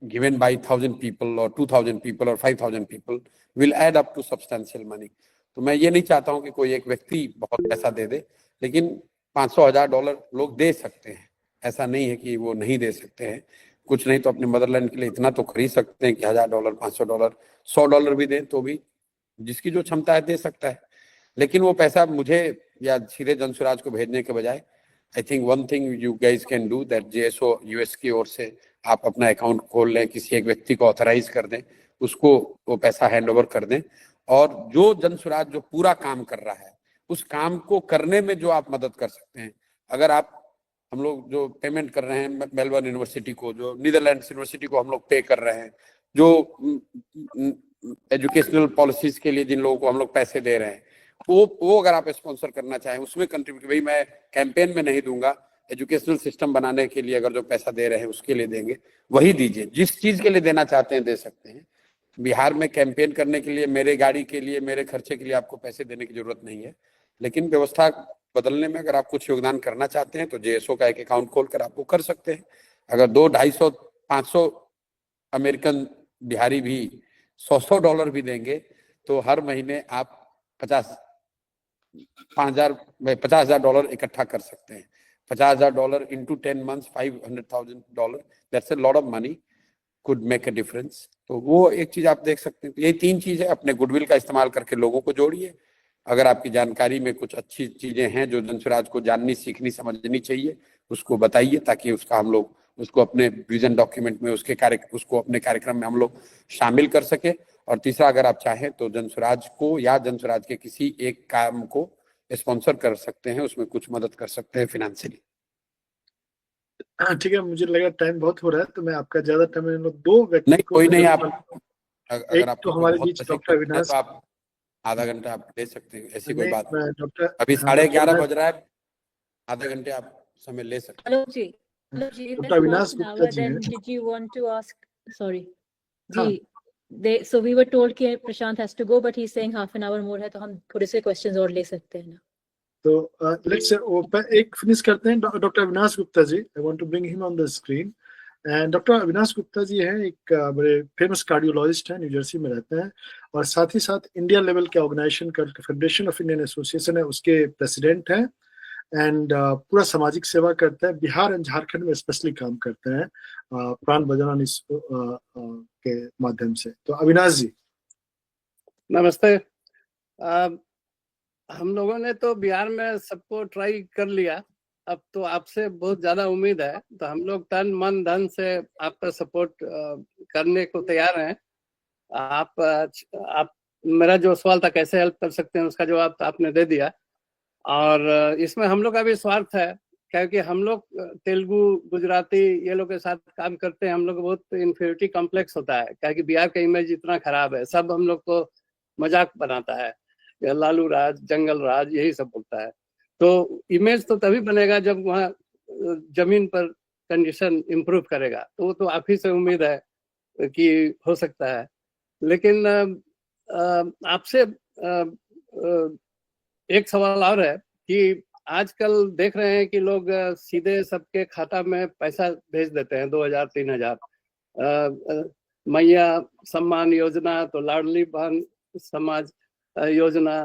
given by 1,000 people or 2,000 people or 5,000 people will add up to substantial money। तो मैं ये नहीं चाहता हूं कि कोई एक व्यक्ति बहुत पैसा दे दे, लेकिन $500,000 लोग दे सकते हैं। ऐसा नहीं है कि वो नहीं दे सकते हैं। कुछ नहीं तो अपने मदरलैंड के लिए इतना तो खरीद सकते हैं कि $1000, $500, $100 भी दें तो भी जिसकी जो क्षमता है दे सकता है। लेकिन वो पैसा मुझे या सीधे जन स्वराज को भेजने के बजाय I think one thing you guys can do that JSO US की ओर से आप अपना अकाउंट खोल लें, किसी एक व्यक्ति को ऑथराइज कर दें, उसको वो पैसा हैंड ओवर कर दें, और जो जन स्वराज जो पूरा काम कर रहा है उस काम को करने में जो आप मदद कर सकते हैं। अगर आप हम लोग जो पेमेंट कर रहे हैं मेलबर्न यूनिवर्सिटी को, जो नीदरलैंड्स यूनिवर्सिटी को हम लोग पे कर रहे हैं, जो एजुकेशनल पॉलिसीज के लिए जिन लोगों को हम लोग पैसे दे रहे हैं, वो अगर आप स्पॉन्सर करना चाहें उसमें कंट्रीब्यूट, भाई मैं कैंपेन में नहीं दूंगा, एजुकेशनल सिस्टम बनाने के लिए अगर जो पैसा दे रहे हैं उसके लिए देंगे, वही दीजिए। जिस चीज के लिए देना चाहते हैं दे सकते हैं। बिहार में कैंपेन करने के लिए, मेरे गाड़ी के लिए, मेरे खर्चे के लिए आपको पैसे देने की जरूरत नहीं है। लेकिन व्यवस्था बदलने में अगर आप कुछ योगदान करना चाहते हैं तो JSO का एक अकाउंट खोलकर आपको कर सकते हैं। अगर 200, 250, 500 अमेरिकन बिहारी भी $100 भी देंगे तो हर महीने आप $50,000 इकट्ठा कर सकते हैं। $50,000 into 10 months, $500,000, that's a lot of money, could make a difference। तो वो एक चीज आप देख सकते हैं। तो ये 3 चीज है, अपने गुडविल का इस्तेमाल करके लोगों को जोड़िए। अगर आपकी जानकारी में कुछ अच्छी चीजें हैं जो जन स्वराज को जाननी, सीखनी, समझनी चाहिए, उसको बताइए ताकि उसका हम लोग उसको अपने विजन डॉक्यूमेंट में उसको अपने कार्यक्रम में हम लोग शामिल कर सके। और तीसरा, अगर आप चाहें तो जन स्वराज को या जन स्वराज के किसी एक काम को स्पॉन्सर कर सकते हैं, उसमें कुछ मदद कर सकते हैं फिनेंशियली। ठीक है, मुझे लगा टाइम बहुत हो रहा है तो मैं आपका ज्यादा टाइम, दो व्यक्ति नहीं, को कोई नहीं। आप एक अगर तो आपको हमारे बहुत बीच पैसे डॉक्टर की जरूरत है अविनाश, तो आप आधा घंटा आप ले सकते हैं, ऐसी कोई बात नहीं। डॉक्टर अभी हाँ, 11:30 डॉक्टर बज रहा है, आधा घंटे आप समय ले सकते हैं। Alok ji, in Dr. this half Avinash an Gupta hour, ji then हैं। did you want to ask? Sorry, हाँ। जी, so we were told कि Prashant has to go, but he's saying half an hour more है, तो हम थोड़े से questions और ले सकते हैं ना। तो लेट्स एक फिनिश करते हैं। Doctor Avinash Gupta ji, I want to bring him on the screen. And doctor Avinash Gupta ji हैं एक बड़े फेमस कार्डियोलॉजिस्ट हैं, न्यू जर्सी में रहते हैं, और साथ ही साथ इंडिया लेवल के ऑर्गेनाइजेशन का फेडरेशन ऑफ इंडियन एसोसिएशन है उसके प्रेसिडेंट हैं। एंड पूरा सामाजिक सेवा करते हैं, बिहार एंड झारखंड में स्पेशली काम करते हैं प्राण बचाना के माध्यम से। तो अविनाश जी। नमस्ते। हम लोगों ने तो बिहार में सबको ट्राई कर लिया, अब तो आपसे बहुत ज्यादा उम्मीद है, तो हम लोग तन मन धन से आपका सपोर्ट करने को तैयार हैं। आप मेरा जो सवाल था कैसे हेल्प कर सकते हैं उसका जवाब आपने दे दिया, और इसमें हम लोग का भी स्वार्थ है क्योंकि हम लोग तेलुगु गुजराती ये लोग के साथ काम करते हैं, हम लोग को बहुत इन्फीरियरिटी कॉम्प्लेक्स होता है, क्योंकि बिहार का इमेज इतना खराब है, सब हम लोग को मजाक बनाता है, लालू राज, जंगल राज, यही सब बोलता है। तो इमेज तो तभी बनेगा जब वहाँ जमीन पर कंडीशन इम्प्रूव करेगा। तो वो तो आप ही से उम्मीद है कि हो सकता है। लेकिन आपसे एक सवाल और है कि आजकल देख रहे हैं कि लोग सीधे सबके खाता में पैसा भेज देते हैं, 2000 3000। मैया सम्मान योजना, तो लाडली बहन समाज योजना,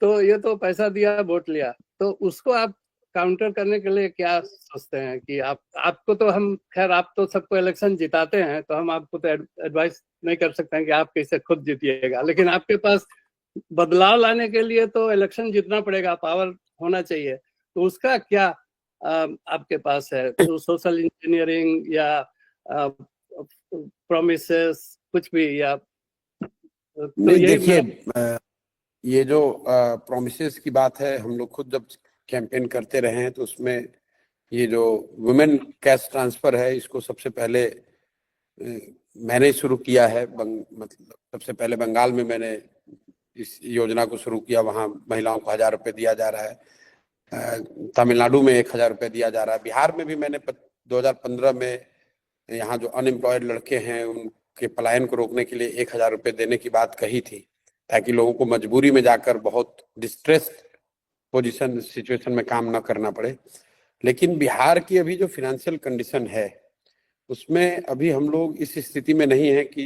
तो ये तो पैसा दिया वोट लिया। तो उसको आप काउंटर करने के लिए क्या सोचते हैं कि आपको तो हम, खैर आप तो सबको इलेक्शन जिताते हैं, तो हम आपको तो एडवाइस नहीं कर सकते हैं कि आप कैसे खुद जीतिएगा, लेकिन आपके पास बदलाव लाने के लिए तो इलेक्शन जीतना पड़ेगा, पावर होना चाहिए। तो उसका क्या आपके पास है? तो सोशल इंजीनियरिंग या प्रॉमिसेस कुछ भी, या तो नहीं, यही देखिए, ये जो प्रोमिसेस की बात है, हम लोग खुद जब कैंपेन करते रहे हैं तो उसमें ये जो वुमेन कैश ट्रांसफर है, इसको सबसे पहले मैंने शुरू किया है। मतलब सबसे पहले बंगाल में मैंने इस योजना को शुरू किया, वहाँ महिलाओं को 1000 रुपये दिया जा रहा है। तमिलनाडु में 1000 रुपये दिया जा रहा है। बिहार में भी मैंने 2015 में यहाँ जो अनएम्प्लॉयड लड़के हैं उनके पलायन को रोकने के लिए 1000 रुपये देने की बात कही थी, ताकि लोगों को मजबूरी में जाकर बहुत डिस्ट्रेस्ड पोजीशन सिचुएशन में काम ना करना पड़े। लेकिन बिहार की अभी जो फाइनेंशियल कंडीशन है, उसमें अभी हम लोग इस स्थिति में नहीं है कि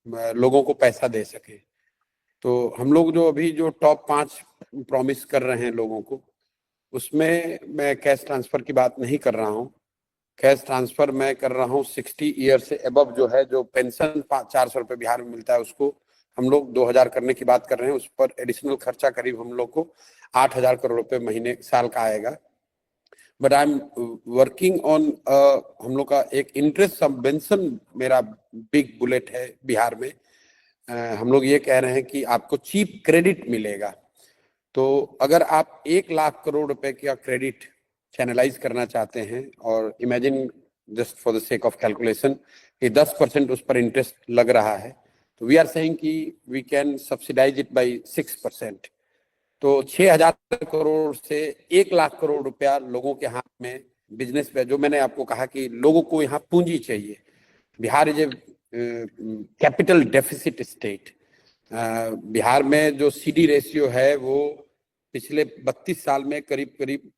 लोगों को पैसा दे सके। तो हम लोग जो अभी जो टॉप 5 प्रॉमिस कर रहे हैं लोगों को, उसमें मैं कैश ट्रांसफर की बात नहीं कर रहा हूँ। कैश ट्रांसफर मैं कर रहा हूँ 60 ईयर से अबव जो है, जो पेंशन 400 रुपये बिहार में मिलता है, उसको हम लोग 2000 करने की बात कर रहे हैं। उस पर एडिशनल खर्चा करीब हम लोग को 8000 करोड़ रुपए महीने साल का आएगा। But I am working on, हम लोग का एक इंटरेस्ट सबवेंशन मेरा बिग बुलेट है बिहार में। हम लोग ये कह रहे हैं कि आपको चीप क्रेडिट मिलेगा। तो अगर आप 1 लाख करोड़ रुपए का क्रेडिट चैनलाइज करना चाहते हैं, और imagine just for the sake of calculation कि 10% उस पर इंटरेस्ट लग रहा है, तो वी आर सेइंग कि we can subsidise it by 6%। तो 6000 करोड़ से 1 लाख करोड़ रुपया लोगों के हाथ में बिजनेस पे, जो मैंने आपको कहा कि लोगों को यहाँ पूंजी चाहिए। Bihar is a capital deficit state. Bihar में जो सीडी रेशियो है वो पिछले 32 साल में करीब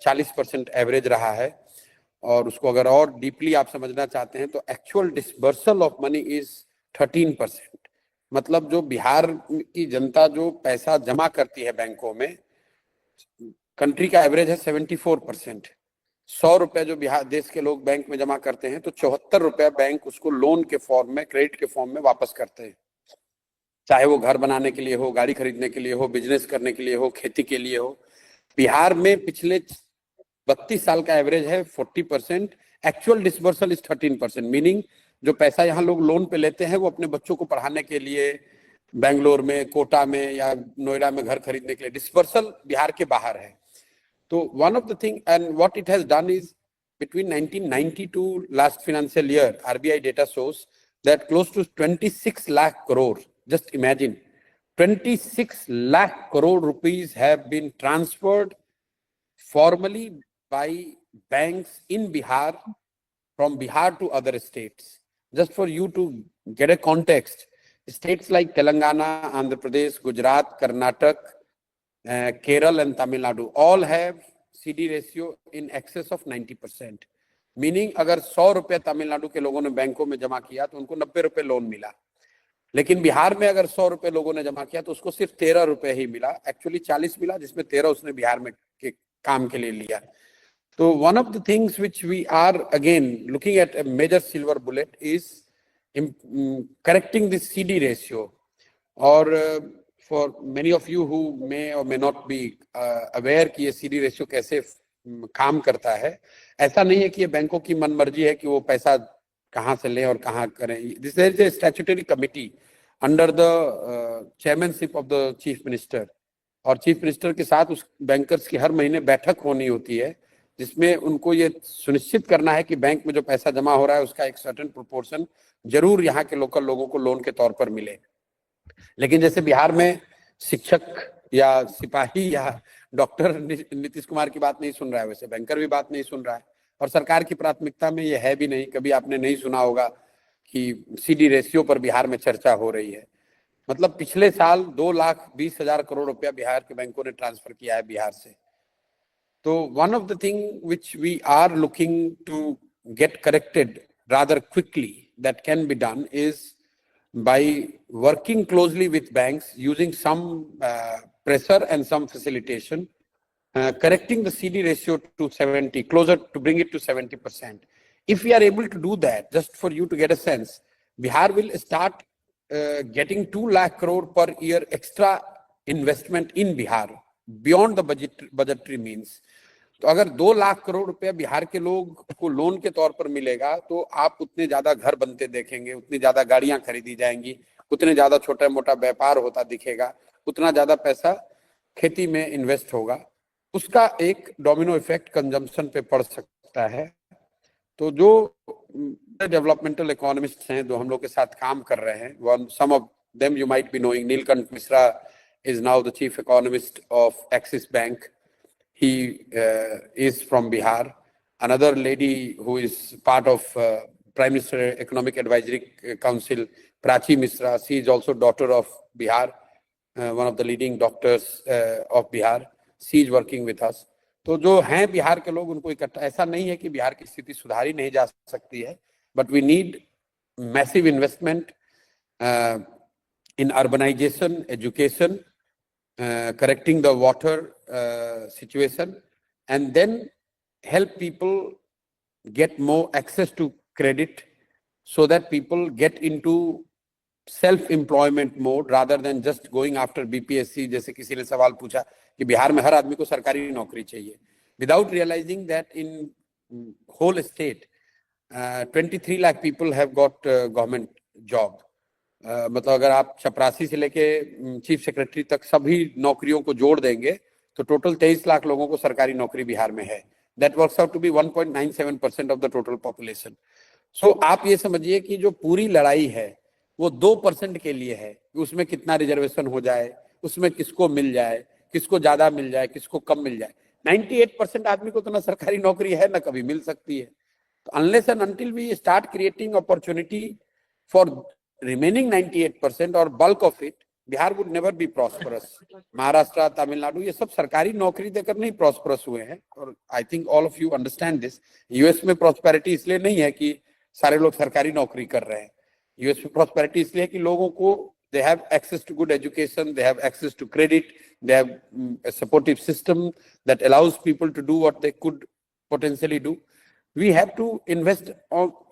40% एवरेज रहा है। और उसको अगर और डीपली आप समझना चाहते हैं तो actual disbursal of money is 13%। मतलब जो बिहार की जनता जो पैसा जमा करती है बैंकों में, कंट्री का एवरेज है 74%। 100 रुपए जो बिहार देश के लोग बैंक में जमा करते हैं, तो 74 रुपया बैंक उसको लोन के फॉर्म में, क्रेडिट के फॉर्म में वापस करते हैं। चाहे वो घर बनाने के लिए हो, गाड़ी खरीदने के लिए हो, बिजनेस करने के लिए हो, खेती के लिए हो। बिहार में पिछले 32 साल का एवरेज है 40%, एक्चुअल डिसबर्सल इज 13%। मीनिंग जो पैसा यहाँ लोग लोन पे लेते हैं वो अपने बच्चों को पढ़ाने के लिए, बेंगलोर में, कोटा में या नोएडा में घर खरीदने के लिए, डिसबर्सल बिहार के बाहर है। तो one of the thing and what it has done is between 1990 to last financial year, RBI data shows that close to 26 lakh crore, just imagine, 26 lakh crore rupees have been transferred formally by banks in Bihar, from Bihar to other states. Just for you to get a context, states like Telangana, Andhra Pradesh, Gujarat, Karnataka, Kerala and Tamil Nadu all have CD ratio in excess of 90%. Meaning अगर 100 रुपये तमिलनाडु के लोगों ने बैंकों में जमा किया तो उनको 90 रुपये लोन मिला। लेकिन बिहार में अगर 100 रुपये लोगों ने जमा किया तो उसको सिर्फ 13 रुपये ही मिला। एक्चुअली 40 मिला, जिसमें 13 उसने बिहार में के काम के लिए लिया। तो one of the things which we are again looking at a major silver bullet is correcting this CD ratio. और for many of you who may or may not be aware कि ये CD रेशियो कैसे काम करता है, ऐसा नहीं है कि ये बैंकों की मनमर्जी है कि वो पैसा कहाँ से लें और कहाँ करें। This is a statutory committee under the chairmanship of the chief minister, और चीफ मिनिस्टर के साथ उस बैंकर्स की हर महीने बैठक होनी होती है, जिसमें उनको ये सुनिश्चित करना है कि बैंक में जो पैसा जमा हो रहा है उसका एक सर्टेन प्रोपोर्शन जरूर यहाँ के लोकल लोगों को लोन के तौर पर मिले। लेकिन जैसे बिहार में शिक्षक या सिपाही या डॉक्टर नीतीश कुमार की बात नहीं सुन रहा है, वैसे बैंकर भी बात नहीं सुन रहा है, और सरकार की प्राथमिकता में ये है भी नहीं। कभी आपने नहीं सुना होगा कि सीडी रेशियो पर बिहार में चर्चा हो रही है। मतलब पिछले साल 2,20,000 करोड़ रुपया बिहार के बैंकों ने ट्रांसफर किया है बिहार से। तो one of the thing which we are looking to get corrected rather quickly that can be done is by working closely with banks, using some pressure and some facilitation, correcting the CD ratio to 70, closer to bring it to 70%. If we are able to do that, just for you to get a sense, Bihar will start getting 2 lakh crore per year extra investment in Bihar beyond the budgetary means. तो अगर 2 लाख करोड़ रुपया बिहार के लोग को loan के तौर पर मिलेगा तो आप उतने ज्यादा घर बनते देखेंगे, उतनी ज्यादा गाड़ियां खरीदी जाएंगी, उतने ज्यादा छोटा मोटा व्यापार होता दिखेगा, उतना ज्यादा पैसा खेती में इन्वेस्ट होगा। उसका एक डोमिनो इफेक्ट कंजम्पशन पे पड़ सकता है। तो जो डेवलपमेंटल इकोनॉमिस्ट हैं जो हम लोग के साथ काम कर रहे हैं, some of them you might be knowing, Nilkanth Mishra is now the chief economist of Axis Bank. He is from Bihar. Another lady who is part of Prime Minister Economic Advisory Council, Prachi Misra, she is also daughter of Bihar, one of the leading doctors of Bihar. She is working with us. तो जो हैं बिहार के लोग उनको इकट्ठा, ऐसा नहीं है कि बिहार की स्थिति सुधारी नहीं जा सकती है, but we need massive investment in urbanization, education, correcting the water situation, and then help people get more access to credit so that people get into self-employment mode rather than just going after BPSC. जैसे किसी ने सवाल पूछा कि बिहार में हर आदमी को सरकारी नौकरी चाहिए, without realizing that in whole state 23 lakh people have got government job. मतलब अगर आप चपरासी से लेके चीफ सेक्रेटरी तक सभी नौकरियों को जोड़ देंगे तो टोटल 23 लाख लोगों को सरकारी नौकरी बिहार में है. That works out to be 1.97% of the total population. So आप ये समझिए कि जो पूरी लड़ाई है वो 2% के लिए है, उसमें कितना रिजर्वेशन हो जाए, उसमें किसको मिल जाए, किसको ज्यादा मिल जाए, किसको कम मिल जाए. 98% आदमी को तो ना सरकारी नौकरी है ना कभी मिल सकती है. तो unless and until we start creating opportunity for remaining 98% or bulk of it, Bihar would never be prosperous. Maharashtra, Tamil Nadu, ये सब सरकारी नौकरी देकर नहीं prosperous हुए हैं. और I think all of you understand this. US में prosperity इसलिए नहीं है कि सारे लोग सरकारी नौकरी कर रहे हैं. US में prosperity इसलिए है कि लोगों को they have access to good education, they have access to credit, they have a supportive system that allows people to do what they could potentially do. We have to invest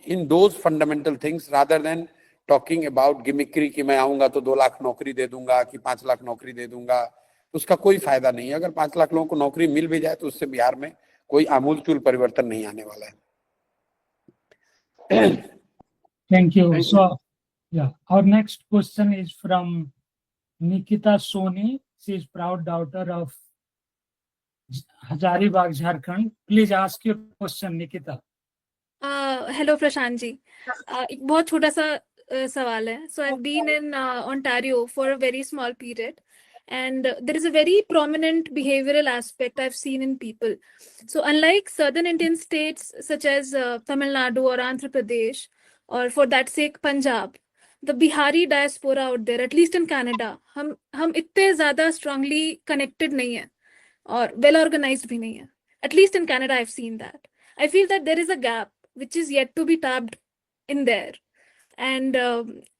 in those fundamental things rather than talking about gimmickry कि मैं आऊंगा तो 2 लाख नौकरी दे दूंगा कि 5 लाख नौकरी दे दूंगा. उसका कोई फायदा नहीं है. अगर 5 लाख लोगों को नौकरी मिल भी जाए तो उससे बिहार में कोई आमूलचूल परिवर्तन नहीं आने वाला है. Thank you. So, yeah, our next question is from Nikita Soni. She is proud daughter of Hazaribagh, Jharkhand. Please ask your question, Nikita. Hello Prashant ji, एक बहुत छोटा सा सवाल है. So I have been in Ontario for a very small period and there is a very prominent behavioral aspect I've seen in people. So unlike southern Indian states such as Tamil Nadu or Andhra Pradesh, or for that sake Punjab, the Bihari diaspora out there, at least in Canada, हम इतने ज़्यादा strongly connected नहीं है और well organized भी नहीं है. At least in Canada I've seen that. I feel that there is a gap which is yet to be tapped in there. And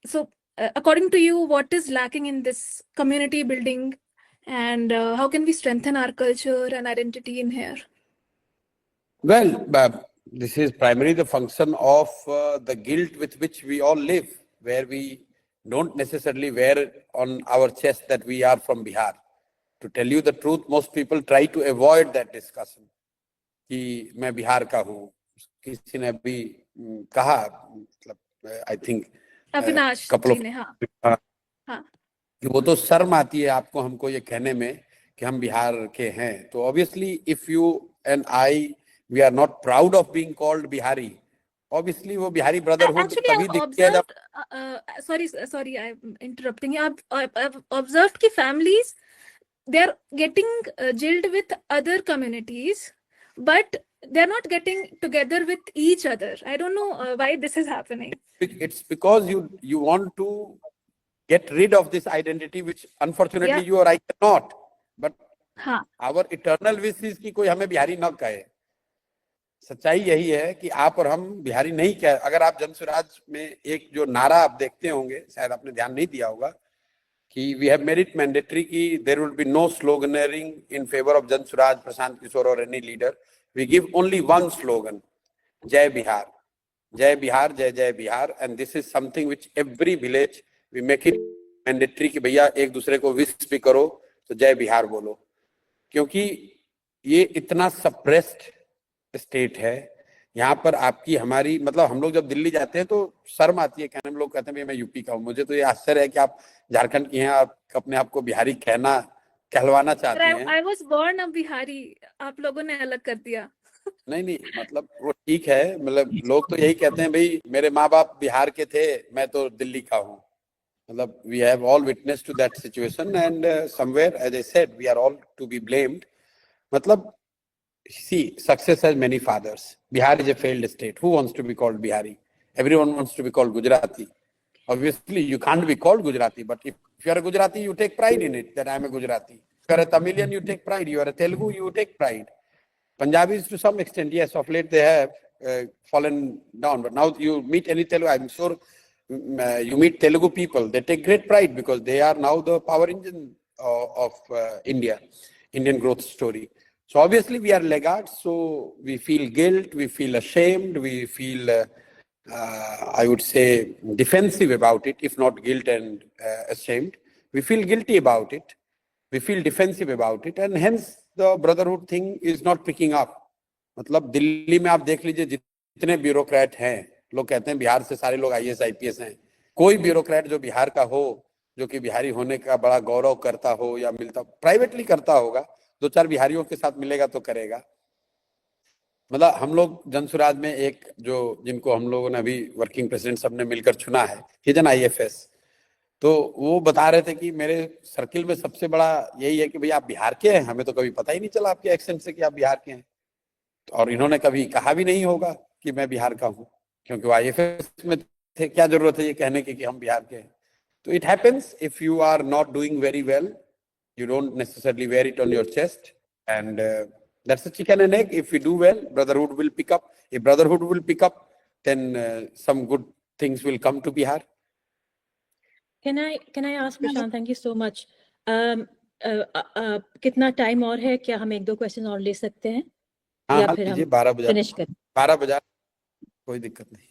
so according to you, what is lacking in this community building, and how can we strengthen our culture and identity in here? Well, this is primarily the function of the guilt with which we all live, where we don't necessarily wear on our chest that we are from Bihar. To tell you the truth, most people try to avoid that discussion कि मैं बिहार का हूँ. किसी ने अभी कहा, मतलब I think Avinash जी ने, हाँ, कि वो तो शर्म आती है आपको हमको ये कहने में कि हम बिहार के हैं. तो obviously if you and I We are not proud of being called Bihari. Obviously, वो बिहारी brotherhood Actually, तभी I've दिखती है जब observed, sorry, I'm interrupting you. I've observed कि families, they're getting jailed with other communities, but they're not getting together with each other. I don't know why this is happening. it's because you want to get rid of this identity, which unfortunately Yeah. you or I cannot. But हाँ, our eternal wish is कि कोई हमें बिहारी न कहे. सच्चाई यही है कि आप और हम बिहारी नहीं कह. अगर आप जन स्वराज में एक जो नारा आप देखते होंगे, शायद आपने ध्यान नहीं दिया होगा, कि we have made it mandatory कि there will be no sloganeering in favor of Jan Swaraj, Prashant Kishore or any leader. We give only one slogan, Jai Bihar. Jai Bihar, Jai Jai Bihar. And this is something which every village, we make it mandatory कि भैया एक दूसरे को wish भी करो तो जय बिहार बोलो. क्योंकि ये इतना सप्रेस्ड स्टेट है. यहाँ पर आपकी हमारी मतलब हम लोग जब दिल्ली जाते हैं तो शर्म आती है कहने में. लोग कहते हैं मैं यूपी का हूँ. मुझे तो ये आश्चर्य है कि आप झारखंड की हैं, आप अपने आप को बिहारी कहलवाना चाहते हैं. I was born a Bihari. आप लोगों ने अलग कर दिया. नहीं मतलब वो ठीक है. मतलब लोग तो यही कहते हैं भाई मेरे माँ बाप बिहार के थे, मैं तो दिल्ली का हूँ. मतलब we have all witnessed to that situation and somewhere, as I said, we are all to be blamed. मतलब see, success has many fathers. Bihar is a failed state. Who wants to be called Bihari? Everyone wants to be called Gujarati. Obviously, you can't be called Gujarati, but if you are a Gujarati, you take pride in it, that I am a Gujarati. If you are a Tamilian, you take pride. You are a Telugu, you take pride. Punjabis, to some extent, yes, of late they have fallen down. But now you meet any Telugu, I'm sure you meet Telugu people, they take great pride because they are now the power engine of India, Indian growth story. So obviously we are laggards, so we feel guilt, we feel ashamed, we feel, I would say, defensive about it, if not guilt and ashamed. We feel guilty about it, we feel defensive about it, and hence the brotherhood thing is not picking up. मतलब दिल्ली में आप देख लीजिए जितने bureaucrat हैं, लोग कहते हैं बिहार से सारे लोग IAS IPS हैं. कोई ब्यूरोक्रेट जो बिहार का हो, जो कि बिहारी होने का बड़ा गौरव करता हो या मिलता प्राइवेटली करता होगा, दो चार बिहारियों के साथ मिलेगा तो करेगा. मतलब हम लोग जन स्वराज में एक जो जिनको हम लोगों ने अभी वर्किंग प्रेसिडेंट सबने मिलकर चुना है, हिजन IFS, तो वो बता रहे थे कि मेरे सर्किल में सबसे बड़ा यही है कि भैया आप बिहार के हैं, हमें तो कभी पता ही नहीं चला आपके एक्सेंट से कि आप बिहार के हैं. और इन्होंने कभी कहा भी नहीं होगा कि मैं बिहार का हूँ, क्योंकि वो IFS में थे. क्या जरूरत है ये कहने की कि हम बिहार के हैं. तो it happens if you are not doing very well, you don't necessarily wear it on your chest, and that's a chicken and egg. If we do well, brotherhood will pick up. If brotherhood will pick up, then some good things will come to Bihar. Can I ask Prashant? Thank you so much. कितना time और है? क्या हम एक दो question और ले सकते हैं या फिर हम 12 बजे फिनिश करें? 12 बजे कोई दिक्कत नहीं.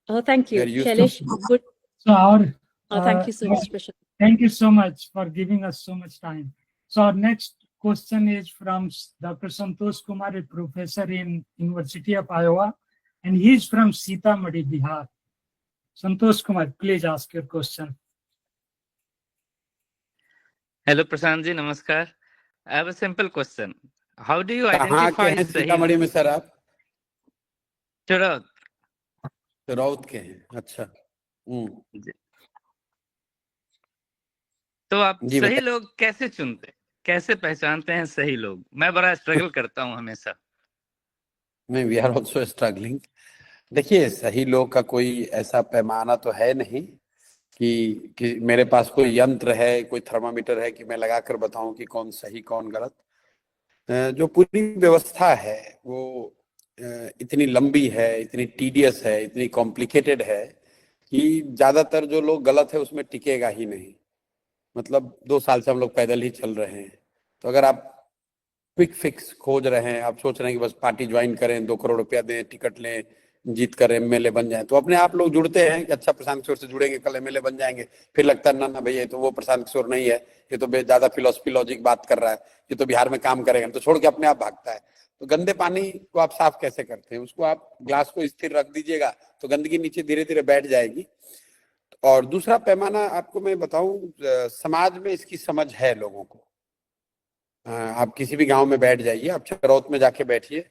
Oh, thank you, We are used Shailesh. Good. So our Thank you so much, Prashant. thank you so much for giving us so much time. So our next question is from Dr. Santosh Kumar, a professor in University of Iowa, and he is from Sitamarhi, Bihar. Santosh Kumar, please ask your question. Hello, Prashant ji, namaskar. I have a simple question. How do you कहाँ के identify हैं सीतामढ़ी में sir आप? Churaut? रौत के हैं. अच्छा. तो आप जी, सही बताइए. लोग कैसे चुनते, कैसे पहचानते हैं सही लोग? मैं बड़ा स्ट्रगल करता हूँ हमेशा. नहीं, वी आर ऑल्सो स्ट्रगलिंग. देखिए, सही लोग का कोई ऐसा पैमाना तो है नहीं कि मेरे पास कोई यंत्र है, कोई थर्मामीटर है कि मैं लगाकर बताऊं कि कौन सही कौन गलत. जो पूरी व्यवस्था है वो इतनी लंबी है, इतनी टीडियस है, इतनी कॉम्प्लिकेटेड है कि ज्यादातर जो लोग गलत है उसमें टिकेगा ही नहीं. मतलब 2 साल से हम लोग पैदल ही चल रहे हैं. तो अगर आप क्विक फिक्स खोज रहे हैं, आप सोच रहे हैं कि बस पार्टी ज्वाइन करें, 2 करोड़ रुपया दें, टिकट लें, जीत कर MLA बन जाएं, तो अपने आप लोग जुड़ते हैं कि अच्छा प्रशांत किशोर से जुड़ेंगे, कल MLA बन जाएंगे. फिर लगता है ना भैया, तो वो प्रशांत किशोर नहीं है, ये तो ज्यादा फिलोसफी लॉजिक बात कर रहा है, ये तो बिहार में काम करेगा, तो छोड़ के अपने आप भागता है. तो गंदे पानी को आप साफ कैसे करते हैं? उसको आप ग्लास को स्थिर रख दीजिएगा तो गंदगी नीचे धीरे धीरे बैठ जाएगी. और दूसरा पैमाना आपको मैं बताऊं, समाज में इसकी समझ है लोगों को. आप किसी भी गांव में बैठ जाइए, आप चरौत में जाके बैठिए,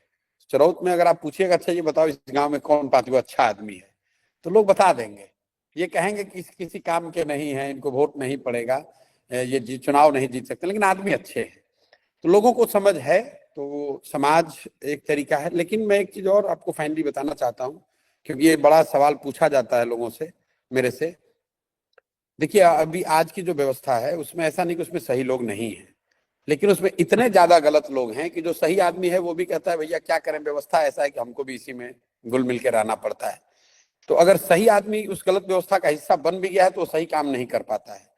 चरौत में अगर आप पूछिएगा अच्छा ये बताओ इस गांव में कौन 5 गो अच्छा आदमी है, तो लोग बता देंगे। ये कहेंगे कि किसी काम के नहीं है, इनको वोट नहीं पड़ेगा, ये चुनाव नहीं जीत सकते, लेकिन आदमी अच्छे हैं। तो लोगों को समझ है, तो समाज एक तरीका है। लेकिन मैं एक चीज और आपको फाइनली बताना चाहता हूँ, क्योंकि ये बड़ा सवाल पूछा जाता है लोगों से, मेरे से। देखिए अभी आज की जो व्यवस्था है उसमें ऐसा नहीं कि उसमें सही लोग नहीं है, लेकिन उसमें इतने ज्यादा गलत लोग हैं कि जो सही आदमी है वो भी कहता है भैया क्या करें, व्यवस्था ऐसा है कि हमको भी इसी में घुल मिल के रहना पड़ता है। तो अगर सही आदमी उस गलत व्यवस्था का हिस्सा बन भी गया है तो वो सही काम नहीं कर पाता है।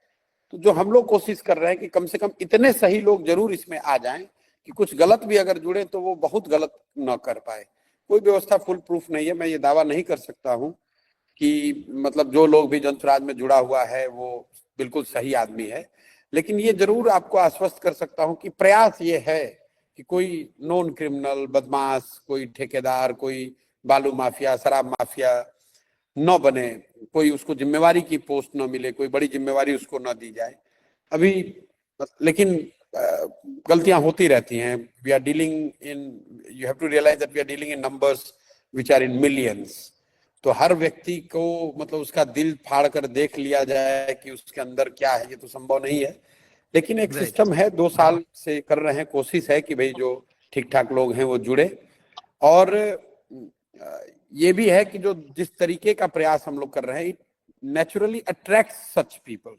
तो जो हम लोग कोशिश कर रहे हैं कि कम से कम इतने सही लोग जरूर इसमें आ जाएं कि कुछ गलत भी अगर जुड़े तो वो बहुत गलत न कर पाए। कोई व्यवस्था फुल प्रूफ नहीं है, मैं ये दावा नहीं कर सकता हूँ कि मतलब जो लोग भी जनसुराज में जुड़ा हुआ है वो बिल्कुल सही आदमी है, लेकिन ये जरूर आपको आश्वस्त कर सकता हूँ कि प्रयास ये है कि कोई नॉन क्रिमिनल बदमाश, कोई ठेकेदार, कोई बालू माफिया, शराब माफिया न बने, कोई उसको जिम्मेवारी की पोस्ट न मिले, कोई बड़ी जिम्मेवारी उसको न दी जाए अभी। लेकिन गलतियां होती रहती हैं। We are dealing in, you have to realise that we are dealing in numbers which are in millions. तो हर व्यक्ति को मतलब उसका दिल फाड़ कर देख लिया जाए कि उसके अंदर क्या है, ये तो संभव नहीं है। लेकिन एक सिस्टम है, 2 साल से कर रहे हैं, कोशिश है कि भाई जो ठीक ठाक लोग हैं वो जुड़े। और ये भी है कि जो जिस तरीके का प्रयास हम लोग कर रहे हैं, it naturally attracts such people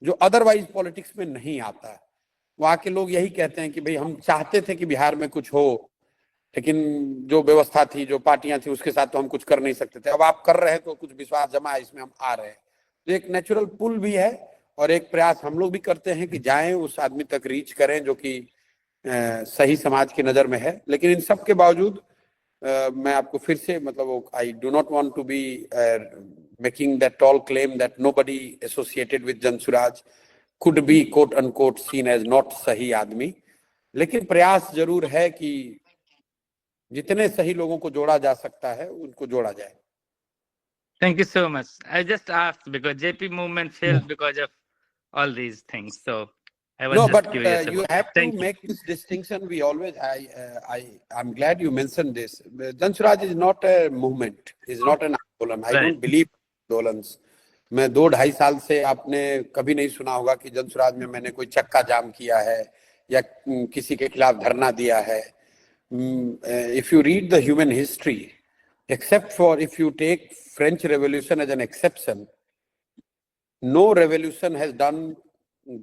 जो अदरवाइज पॉलिटिक्स में नहीं आता है। वहाँ के लोग यही कहते हैं कि भाई हम चाहते थे कि बिहार में कुछ हो, लेकिन जो व्यवस्था थी, जो पार्टियां थी, उसके साथ तो हम कुछ कर नहीं सकते थे। अब आप कर रहे हैं तो कुछ विश्वास जमा है, इसमें हम आ रहे हैं। तो एक नेचुरल पुल भी है और एक प्रयास हम लोग भी करते हैं कि जाएं उस आदमी तक रीच करें जो कि सही समाज की नजर में है। लेकिन इन सब के बावजूद मैं आपको फिर से मतलब I do not want to be making that tall claim that nobody associated with Jansuraaj could be quote unquote seen as not सही आदमी। लेकिन प्रयास जरूर है कि जितने सही लोगों को जोड़ा जा सकता है उनको जोड़ा जाए। Thank you so much. I just asked because JP movement failed because of all these things. So I was No, just but curious you about have it. to Thank you. make this distinction. We always, I'm glad you mentioned this. Jansuraj is not a movement, is not an आंदोलन. I don't believe आंदोलन्स. मैं 2-2.5 साल से आपने कभी नहीं सुना होगा कि जनसुराज में मैंने कोई चक्का जाम किया है या किसी के खिलाफ धरना दिया है. If you read the human history, except for if you take French Revolution as an exception, no revolution has done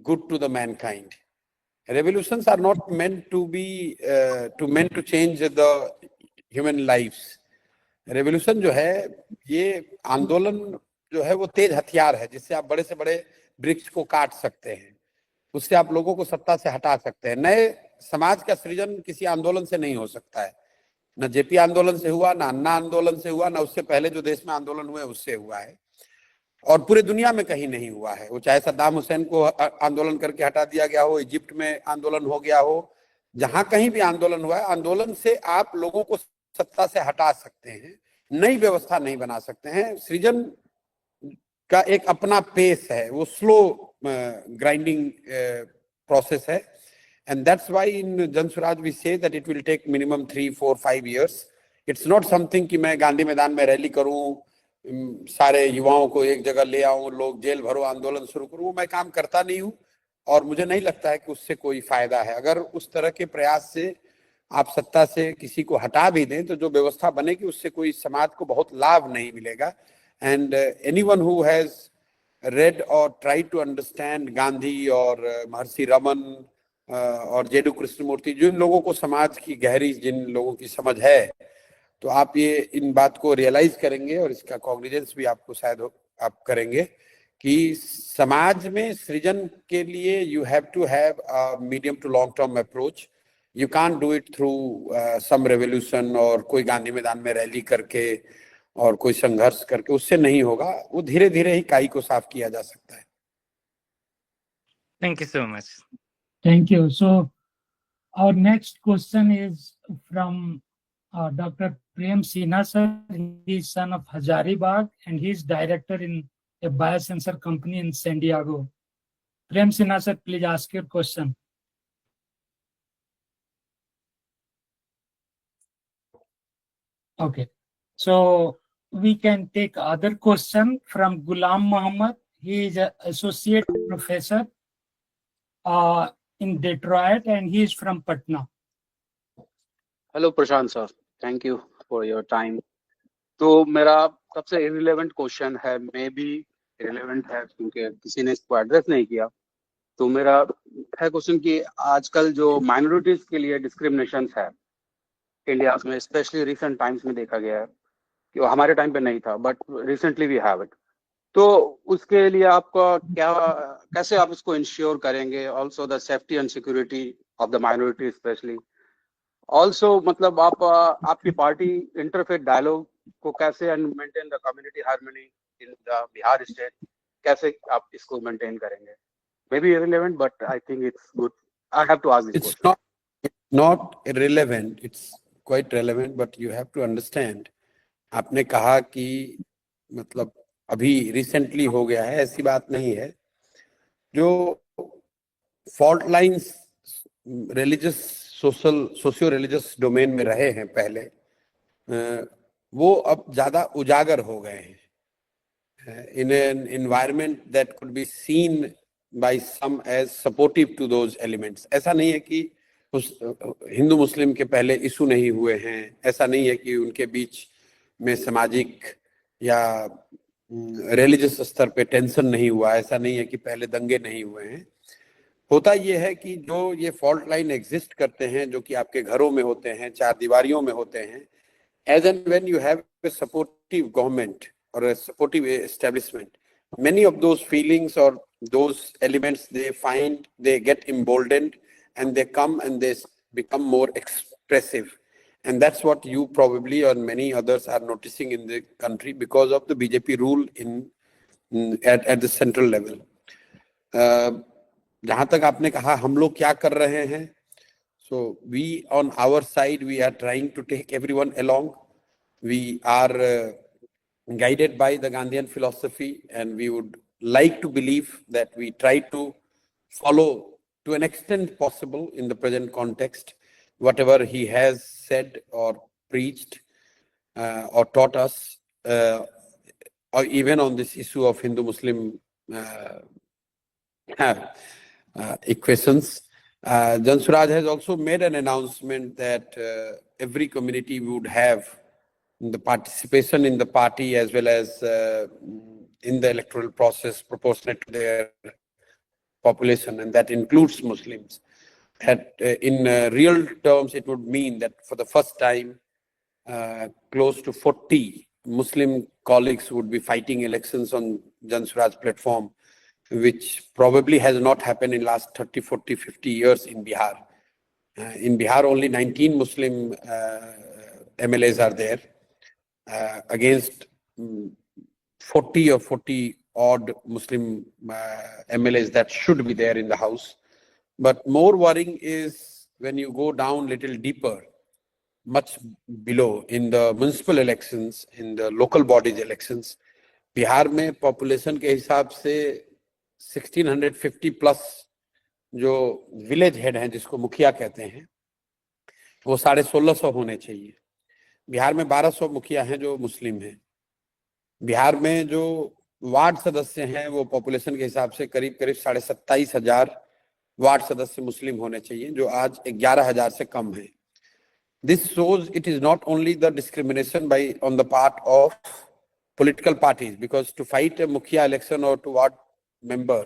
good to the mankind. Revolutions are not meant to be meant to change the human lives. Revolution जो है, ये आंदोलन जो है वो तेज हथियार है जिससे आप बड़े से बड़े वृक्ष को काट सकते हैं, उससे आप लोगों को सत्ता से हटा सकते हैं. नए समाज का सृजन किसी आंदोलन से नहीं हो सकता है. न जेपी आंदोलन से हुआ, ना अन्ना आंदोलन से हुआ, ना उससे पहले जो देश में आंदोलन हुए उससे हुआ है, और पूरे दुनिया में कहीं नहीं हुआ है. वो चाहे सद्दाम हुसैन को आंदोलन करके हटा दिया गया हो, इजिप्ट में आंदोलन हो गया हो, जहां कहीं भी आंदोलन हुआ है, आंदोलन से आप लोगों को सत्ता से हटा सकते हैं, नई व्यवस्था नहीं बना सकते हैं. सृजन का एक अपना पेस है, वो स्लो ग्राइंडिंग प्रोसेस है. And that's why in Jan Suraaj we say that it will take minimum 3-4-5 years. It's not something कि मैं गांधी मैदान में रैली करूं, सारे युवाओं को एक जगह ले आऊं, लोग जेल भरो, आंदोलन शुरू करूं. वो मैं काम करता नहीं हूं और मुझे नहीं लगता है कि उससे कोई फायदा है. अगर उस तरह के प्रयास से आप सत्ता से किसी को हटा भी दें तो जो व्यवस्था बनेगी उससे कोई समाज को बहुत लाभ नहीं मिलेगा. And anyone who has red और ट्राई टू अंडरस्टैंड गांधी और महर्षि रमन और जेडू कृष्णमूर्ति, जिन लोगों को समाज की गहरी, जिन लोगों की समझ है, तो आप ये इन बात को रियलाइज करेंगे और इसका कॉग्निजेंस भी आपको शायद आप करेंगे कि समाज में सृजन के लिए you have to have a medium to long term approach. You can't do it through some revolution और कोई गांधी मैदान में रैली करके और कोई संघर्ष करके, उससे नहीं होगा. वो धीरे धीरे ही काई को साफ किया जा सकता है. Thank you so much. Thank you. So our next question is from Dr. Prem Sinha sir. He is son of Hazaribagh and he is director in a biosensor company in San Diego. Prem Sinha sir, please ask your question. Okay. So we can take other question from Ghulam Muhammad. He is an associate professor in Detroit and he is from Patna. Hello Prashant sir, thank you for your time. तो मेरा सबसे irrelevant question है, may be irrelevant है क्योंकि किसी ने इसको address नहीं किया। तो मेरा है क्वेश्चन कि आजकल जो माइनॉरिटीज के लिए डिस्क्रिमिनेशन है इंडिया में, स्पेशली रिसेंट टाइम्स में देखा गया है कि वो हमारे टाइम पे नहीं था, but recently we have it. तो उसके लिए आपका कैसे आप इसको इंश्योर करेंगे? Also the safety and security of the minority specially. Also मतलब आपकी पार्टी इंटरफेथ डायलॉग को कैसे and maintain the community harmony in the Bihar state, कैसे आप इसको मेंटेन करेंगे? Maybe irrelevant, but I think it's good. I have to ask this It's question. not irrelevant, it's quite relevant, but you have to understand. आपने कहा कि मतलब अभी recently हो गया है, ऐसी बात नहीं है। जो fault lines religious socio religious domain में रहे हैं पहले, वो अब ज्यादा उजागर हो गए हैं in an environment that could be seen by some as supportive to those elements. ऐसा नहीं है कि उस हिंदू मुस्लिम के पहले इशू नहीं हुए हैं, ऐसा नहीं है कि उनके बीच में सामाजिक या रिलीजियस स्तर पे टेंशन नहीं हुआ, ऐसा नहीं है कि पहले दंगे नहीं हुए हैं। होता ये है कि जो ये फॉल्ट लाइन एग्जिस्ट करते हैं, जो कि आपके घरों में होते हैं, चार दीवारियों में होते हैं, as and when you have a supportive government or a supportive establishment, many of those feelings or those elements they get emboldened and they come and they become more expressive. And that's what you probably or many others are noticing in the country because of the BJP rule at the central level. जहां तक आपने कहा हम लोग क्या कर रहे हैं, so we on our side we are trying to take everyone along. We are guided by the Gandhian philosophy, and we would like to believe that we try to follow to an extent possible in the present context whatever he has said or preached or taught us, or even on this issue of Hindu-Muslim equations. Jansuraj has also made an announcement that every community would have the participation in the party as well as in the electoral process proportionate to their population, and that includes Muslims. That in real terms, it would mean that for the first time, close to 40 Muslim colleagues would be fighting elections on Jansuraj platform, which probably has not happened in last 30, 40, 50 years in Bihar. In Bihar, only 19 Muslim MLAs are there against 40 or 40 odd Muslim MLAs that should be there in the house. But more worrying is when you go down little deeper, much below in the municipal elections, in the local bodies elections, Bihar में population के हिसाब से 1650 plus जो village head हैं, जिसको मुखिया कहते हैं, वो 1650 होने चाहिए। बिहार में 1200 मुखिया हैं जो मुस्लिम हैं। बिहार में जो वार्ड सदस्य हैं वो पॉपुलेशन के हिसाब से करीब 27,500 वार्ड सदस्य मुस्लिम होने चाहिए, जो आज 11,000 से कम है। This shows it is not only the discrimination on the part of political parties, because to fight a mukhia election or to ward member,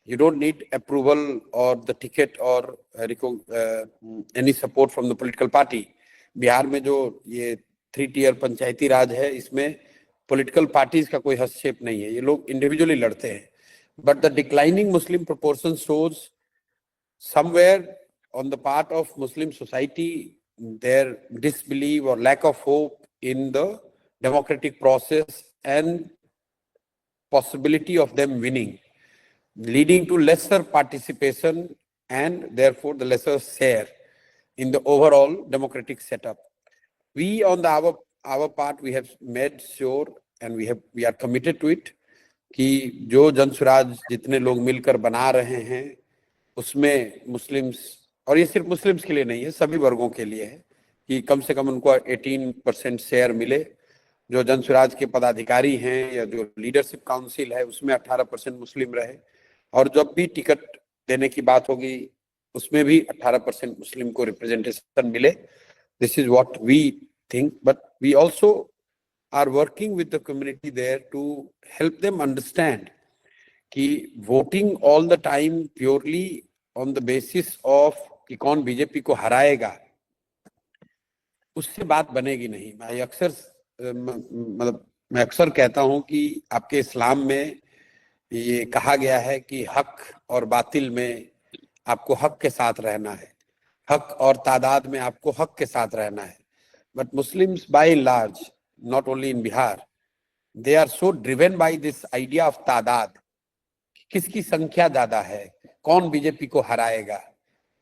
you don't need approval or the ticket or any support from the political party. Bihar में जो ये 3-tier पंचायती राज है, इसमें political parties का कोई हस्तक्षेप नहीं है, ये लोग individually लड़ते हैं। But the declining Muslim proportion shows somewhere on the part of Muslim society their disbelief or lack of hope in the democratic process and possibility of them winning, leading to lesser participation and therefore the lesser share in the overall democratic setup. We on our part, we have made sure and we are committed to it कि जो जनसुराज जितने लोग मिलकर बना रहे हैं उसमें Muslims, और ये सिर्फ मुस्लिम्स के लिए नहीं है, सभी वर्गों के लिए है, कि कम से कम उनको 18% शेयर मिले। जो जन स्वराज के पदाधिकारी हैं या जो लीडरशिप काउंसिल है उसमें 18% मुस्लिम रहे, और जब भी टिकट देने की बात होगी उसमें भी 18% मुस्लिम को रिप्रेजेंटेशन मिले। This is what we think, but we also are working with the community there to help them understand कि voting all the time purely on the basis of कि कौन बीजेपी को हराएगा, उससे बात बनेगी नहीं। मैं अक्सर कहता हूं कि आपके इस्लाम में ये कहा गया है कि हक और बातिल में आपको हक के साथ रहना है, हक और तादाद में आपको हक के साथ रहना है। But Muslims by and large, not only in Bihar, they are so driven by this idea of तादाद, किसकी संख्या ज्यादा है, कौन बीजेपी को हराएगा।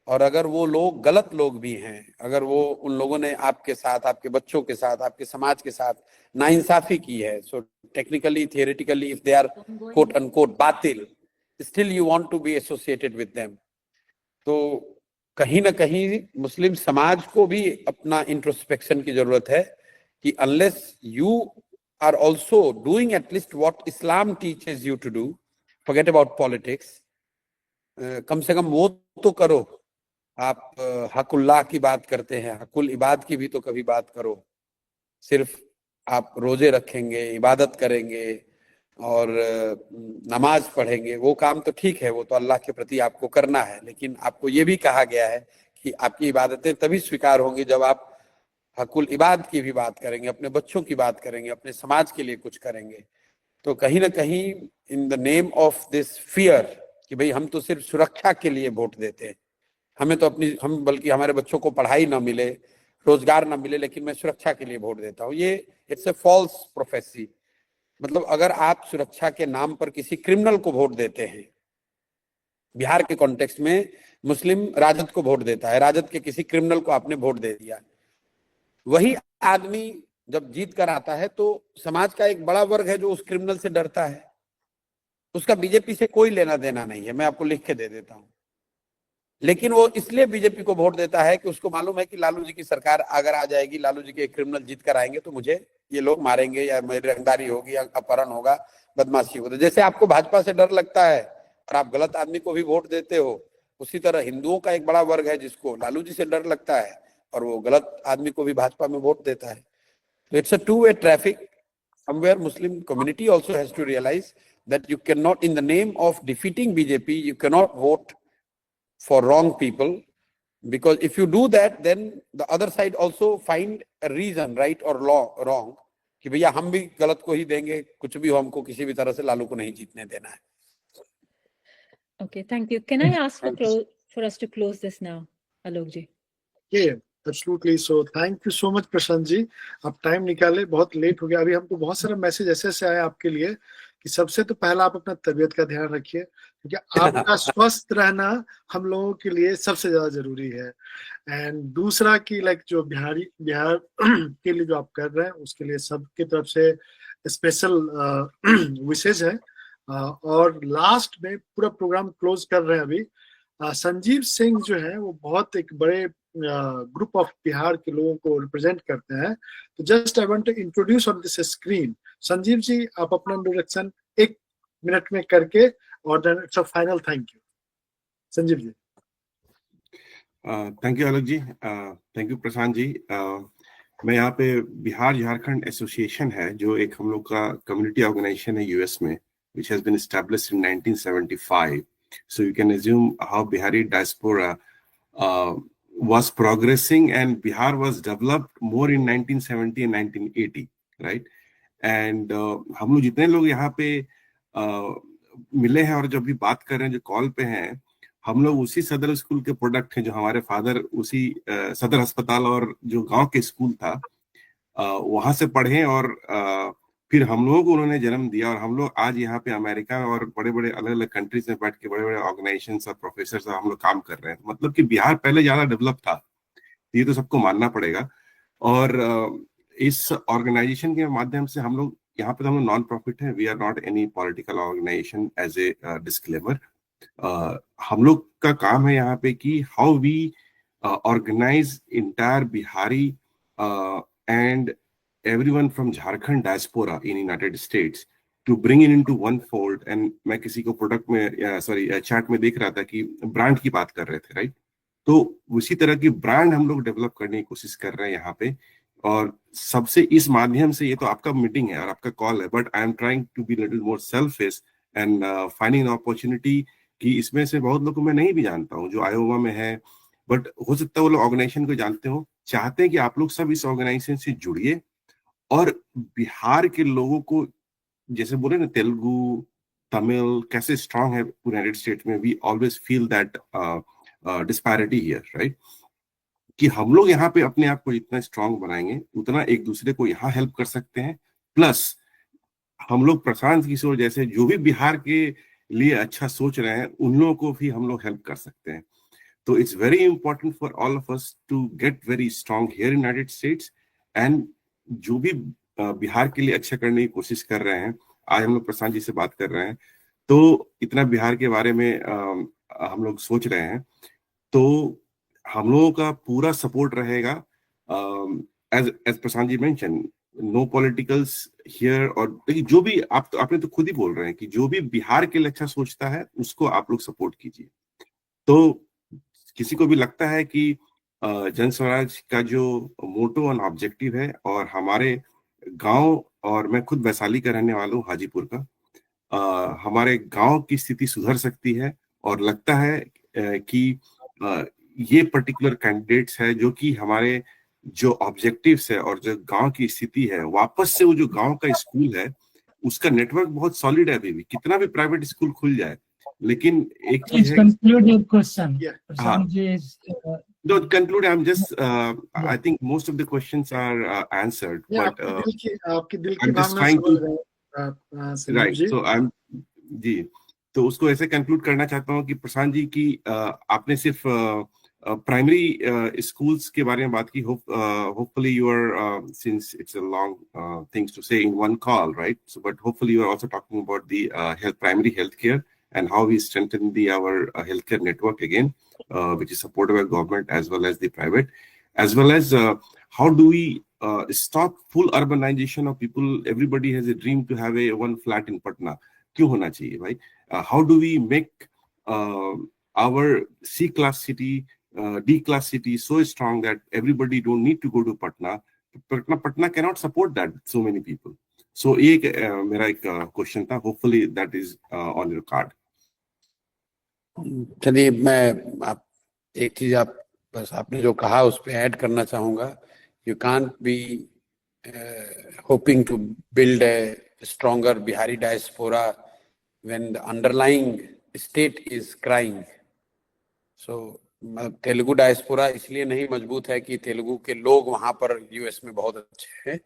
और अगर वो लोग गलत लोग भी हैं, अगर वो उन लोगों ने आपके साथ, आपके बच्चों के साथ, आपके समाज के साथ नाइंसाफी की है, so technically theoretically if they are quote unquote बातिल, still you want to be associated with them। तो कहीं ना कहीं मुस्लिम समाज को भी अपना इंट्रोस्पेक्शन की जरूरत है कि unless you are also doing at least what Islam teaches you to do, forget about politics, कम से कम वो तो करो। आप हकुल्लाह की बात करते हैं, हकुल इबाद की भी तो कभी बात करो। सिर्फ आप रोजे रखेंगे, इबादत करेंगे और नमाज पढ़ेंगे, वो काम तो ठीक है, वो तो अल्लाह के प्रति आपको करना है, लेकिन आपको ये भी कहा गया है कि आपकी इबादतें तभी स्वीकार होंगी जब आप हकुल इबाद की भी बात करेंगे, अपने बच्चों की बात करेंगे, अपने समाज के लिए कुछ करेंगे। तो कहीं ना कहीं in the name of this fear कि भाई हम तो सिर्फ सुरक्षा के लिए वोट देते हैं, हमें तो हम बल्कि हमारे बच्चों को पढ़ाई ना मिले, रोजगार ना मिले, लेकिन मैं सुरक्षा के लिए वोट देता हूँ, ये इट्स ए फॉल्स प्रोफेसी। मतलब अगर आप सुरक्षा के नाम पर किसी क्रिमिनल को वोट देते हैं, बिहार के कॉन्टेक्स्ट में मुस्लिम राजद को वोट देता है, राजद के किसी क्रिमिनल को आपने वोट दे दिया, वही आदमी जब जीत कर आता है तो समाज का एक बड़ा वर्ग है जो उस क्रिमिनल से डरता है, उसका बीजेपी से कोई लेना देना नहीं है, मैं आपको लिख के दे देता हूं। लेकिन वो इसलिए बीजेपी को वोट देता है कि उसको मालूम है कि लालू जी की सरकार अगर आ जाएगी, लालू जी के क्रिमिनल जीत कर आएंगे तो मुझे ये लोग मारेंगे या मेरी रंगदारी होगी या अपहरण होगा, बदमाशी होगी। जैसे आपको भाजपा से डर लगता है और आप गलत आदमी को भी वोट देते हो, उसी तरह हिंदुओं का एक बड़ा वर्ग है जिसको लालू जी से डर लगता है और वो गलत आदमी को भी भाजपा में वोट देता है। तो it's a two-way traffic. Somewhere Muslim community also has to realize that you cannot, in the name of defeating BJP, you cannot vote for wrong people, because if you do that, then the other side also find a reason, right or wrong, कि भैया हम भी गलत को ही देंगे, कुछ भी हो, हमको किसी भी तरह से लालू को नहीं जीतने देना है। Okay, thank you. Can I ask for us to close this now, Alok ji? Yeah, absolutely. So thank you so much Prashant ji, आप टाइम निकाले, बहुत लेट हो गया। अभी हमको बहुत सारा मैसेज ऐसे आए आपके लिए कि सबसे तो पहला आप अपना तबीयत का ध्यान रखिए, क्योंकि आपका स्वस्थ रहना हम लोगों के लिए सबसे ज्यादा जरूरी है। एंड दूसरा कि लाइक जो बिहार के लिए जो आप कर रहे हैं उसके लिए सबकी तरफ से स्पेशल विशेष है। और लास्ट में पूरा प्रोग्राम क्लोज कर रहे हैं अभी। संजीव सिंह जो है वो बहुत एक बड़े ग्रुप ऑफ बिहार के लोगों को रिप्रेजेंट करते हैं। तो just I want to introduce on this screen. Sanjeev ji, आप अपना इंट्रोडक्शन 1 मिनट में करके और then it's a final thank you. Sanjeev ji. Thank you Alok ji, thank you Prashant ji. मैं यहाँ पे बिहार झारखंड एसोसिएशन है जो एक हम लोग का कम्युनिटी ऑर्गेनाइजेशन है यूएस में, which has been established in 1975. So you can assume how Bihari diaspora was progressing, and Bihar was developed more in 1970 and 1980, right? And हम लोग जितने लोग यहाँ पे मिले हैं और जब भी बात कर रहे हैं, जो कॉल पे हैं, हम लोग उसी सदर स्कूल के प्रोडक्ट हैं। जो हमारे फादर उसी सदर अस्पताल और जो गांव के स्कूल था वहां से पढ़े और फिर हम लोगों को उन्होंने जन्म दिया। और हम लोग आज यहाँ पे अमेरिका और बड़े बड़े अलग अलग कंट्रीज में बैठ के बड़े बड़े ऑर्गेनाइजेशन और प्रोफेसर हम लोग काम कर रहे हैं। मतलब कि बिहार पहले ज्यादा डेवलप था, ये तो सबको मानना पड़ेगा। और इस ऑर्गेनाइजेशन के माध्यम से हम लोग यहाँ पे, हम लोग नॉन प्रॉफिट है, we are not any political organisation as a disclaimer. हम लोग का काम है यहाँ पे कि how we organize entire Bihari and everyone from Jharkhand diaspora in United States to bring it into one fold. And मैं किसी को प्रोडक्ट में चैट में देख रहा था कि ब्रांड की बात कर रहे थे, राइट? तो उसी तरह की ब्रांड हम लोग डेवलप करने की कोशिश कर रहे हैं यहाँ पे, और सबसे इस माध्यम से, ये तो आपका मीटिंग है और आपका कॉल है, but I am trying to be little more selfish and finding an opportunity कि इसमें से बहुत लोग को मैं नहीं भी जानता हूँ जो आयोवा में है, बट हो सकता है वो लोग ऑर्गेनाइजेशन को जानते हो, चाहते हैं कि आप लोग सब इस ऑर्गेनाइजेशन से जुड़िए और बिहार के लोगों को, जैसे बोले ना तेलुगु तमिल कैसे स्ट्रांग है यूनाइटेड स्टेट्स में, we always feel that disparity here, right? कि हम लोग यहाँ पे अपने आप को जितना स्ट्रांग बनाएंगे उतना एक दूसरे को यहाँ हेल्प कर सकते हैं। प्लस हम लोग प्रशांत किशोर जैसे जो भी बिहार के लिए अच्छा सोच रहे हैं उन लोगों को भी हम लोग हेल्प कर सकते हैं। तो it's very important for all of us to get very strong here in United States, and जो भी बिहार के लिए अच्छा करने की कोशिश कर रहे हैं, आज हम लोग प्रशांत जी से बात कर रहे हैं तो इतना बिहार के बारे में हम लोग सोच रहे हैं, तो हम लोगों का पूरा सपोर्ट रहेगा। As Prashant ji mention, no politicals here, और देखिए जो भी आपने तो खुद ही बोल रहे हैं कि जो भी बिहार के लिए अच्छा सोचता है उसको आप लोग सपोर्ट कीजिए। तो किसी को भी लगता है कि जन स्वराज का जो मोटो और ऑब्जेक्टिव है, और हमारे गांव, और मैं खुद वैशाली का रहने वाला हूँ, हाजीपुर का, हमारे गांव की स्थिति सुधर सकती है, और लगता है कि ये पर्टिकुलर कैंडिडेट्स है जो कि हमारे जो ऑब्जेक्टिव्स है और जो गांव की स्थिति है, वापस से वो जो गांव का स्कूल है उसका नेटवर्क बहुत सॉलिड है अभी भी, कितना भी प्राइवेट स्कूल खुल जाए, लेकिन एक चीज है। Conclude your question. हाँ, no, conclude. I'm just, I think most of the questions are answered, but आपके दिल की I'm just Bhavna trying to, समझ रहे हैं, Salim right, ji. so I'm, जी, तो उसको ऐसे कंक्लूड करना चाहता हूँ कि प्रशांत जी की आपने सिर्फ प्राइमरी स्कूल्स के बारे में बात की, hopefully you are, since it's a long things to say in one call, right? So, but hopefully you are also talking about the primary healthcare and how we strengthen our healthcare network again, which is supported by government as well as the private, as well as how do we stop full urbanization of people. Everybody has a dream to have a one flat in Patna. क्यों होना चाहिए भाई? How do we make our C class city, D class city so strong that everybody don't need to go to Patna? Patna cannot support that so many people. So ये मेरा एक question था, hopefully that is on your card. चलिए, मैं आप एक चीज आप बस आपने जो कहा उस पे ऐड करना चाहूंगा। You can't be hoping to build a stronger Bihari diaspora when the underlying state is crying. So Telugu diaspora इसलिए नहीं मजबूत है कि तेलुगु के लोग वहां पर यूएस में बहुत अच्छे हैं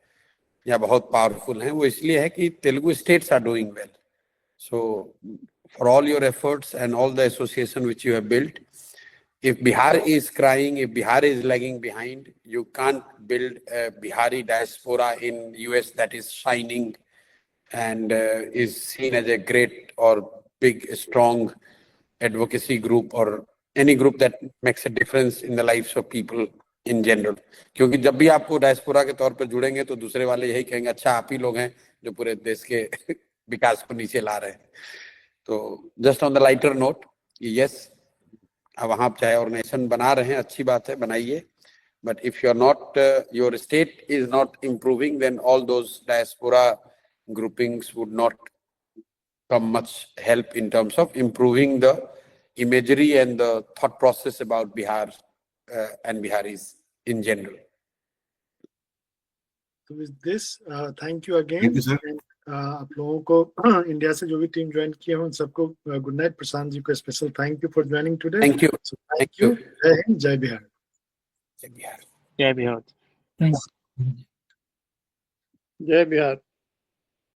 या बहुत पावरफुल हैं, वो इसलिए है कि Telugu states are doing well. So for all your efforts and all the association which you have built, if Bihar is crying, if Bihar is lagging behind, you can't build a Bihari diaspora in US that is shining and is seen as a great or big, strong advocacy group or any group that makes a difference in the lives of people in general. क्योंकि जब भी आपको diaspora के तौर पर जुड़ेंगे तो दूसरे वाले यही कहेंगे, अच्छा आप ही लोग हैं जो पूरे देश के विकास को नीचे ला रहे हैं. तो just on the lighter note, yes, अब वहाँ चाहे ऑर्गेनाइजेशन बना रहे हैं, अच्छी बात है, बनाइए, but if you are not, your state is not improving, then all those diaspora groupings would not come much help in terms of improving the imagery and the thought process about Bihar and Biharis in general. So with this, thank you again. Thank you, sir. आप लोगों को India से जो भी team join किए हैं उन सबको गुड नाइट. प्रशांत जी को special thank you for joining today. Thank you. Thank you. जय हिंद, जय बिहार. जय बिहार. जय बिहार. Thanks. जय बिहार.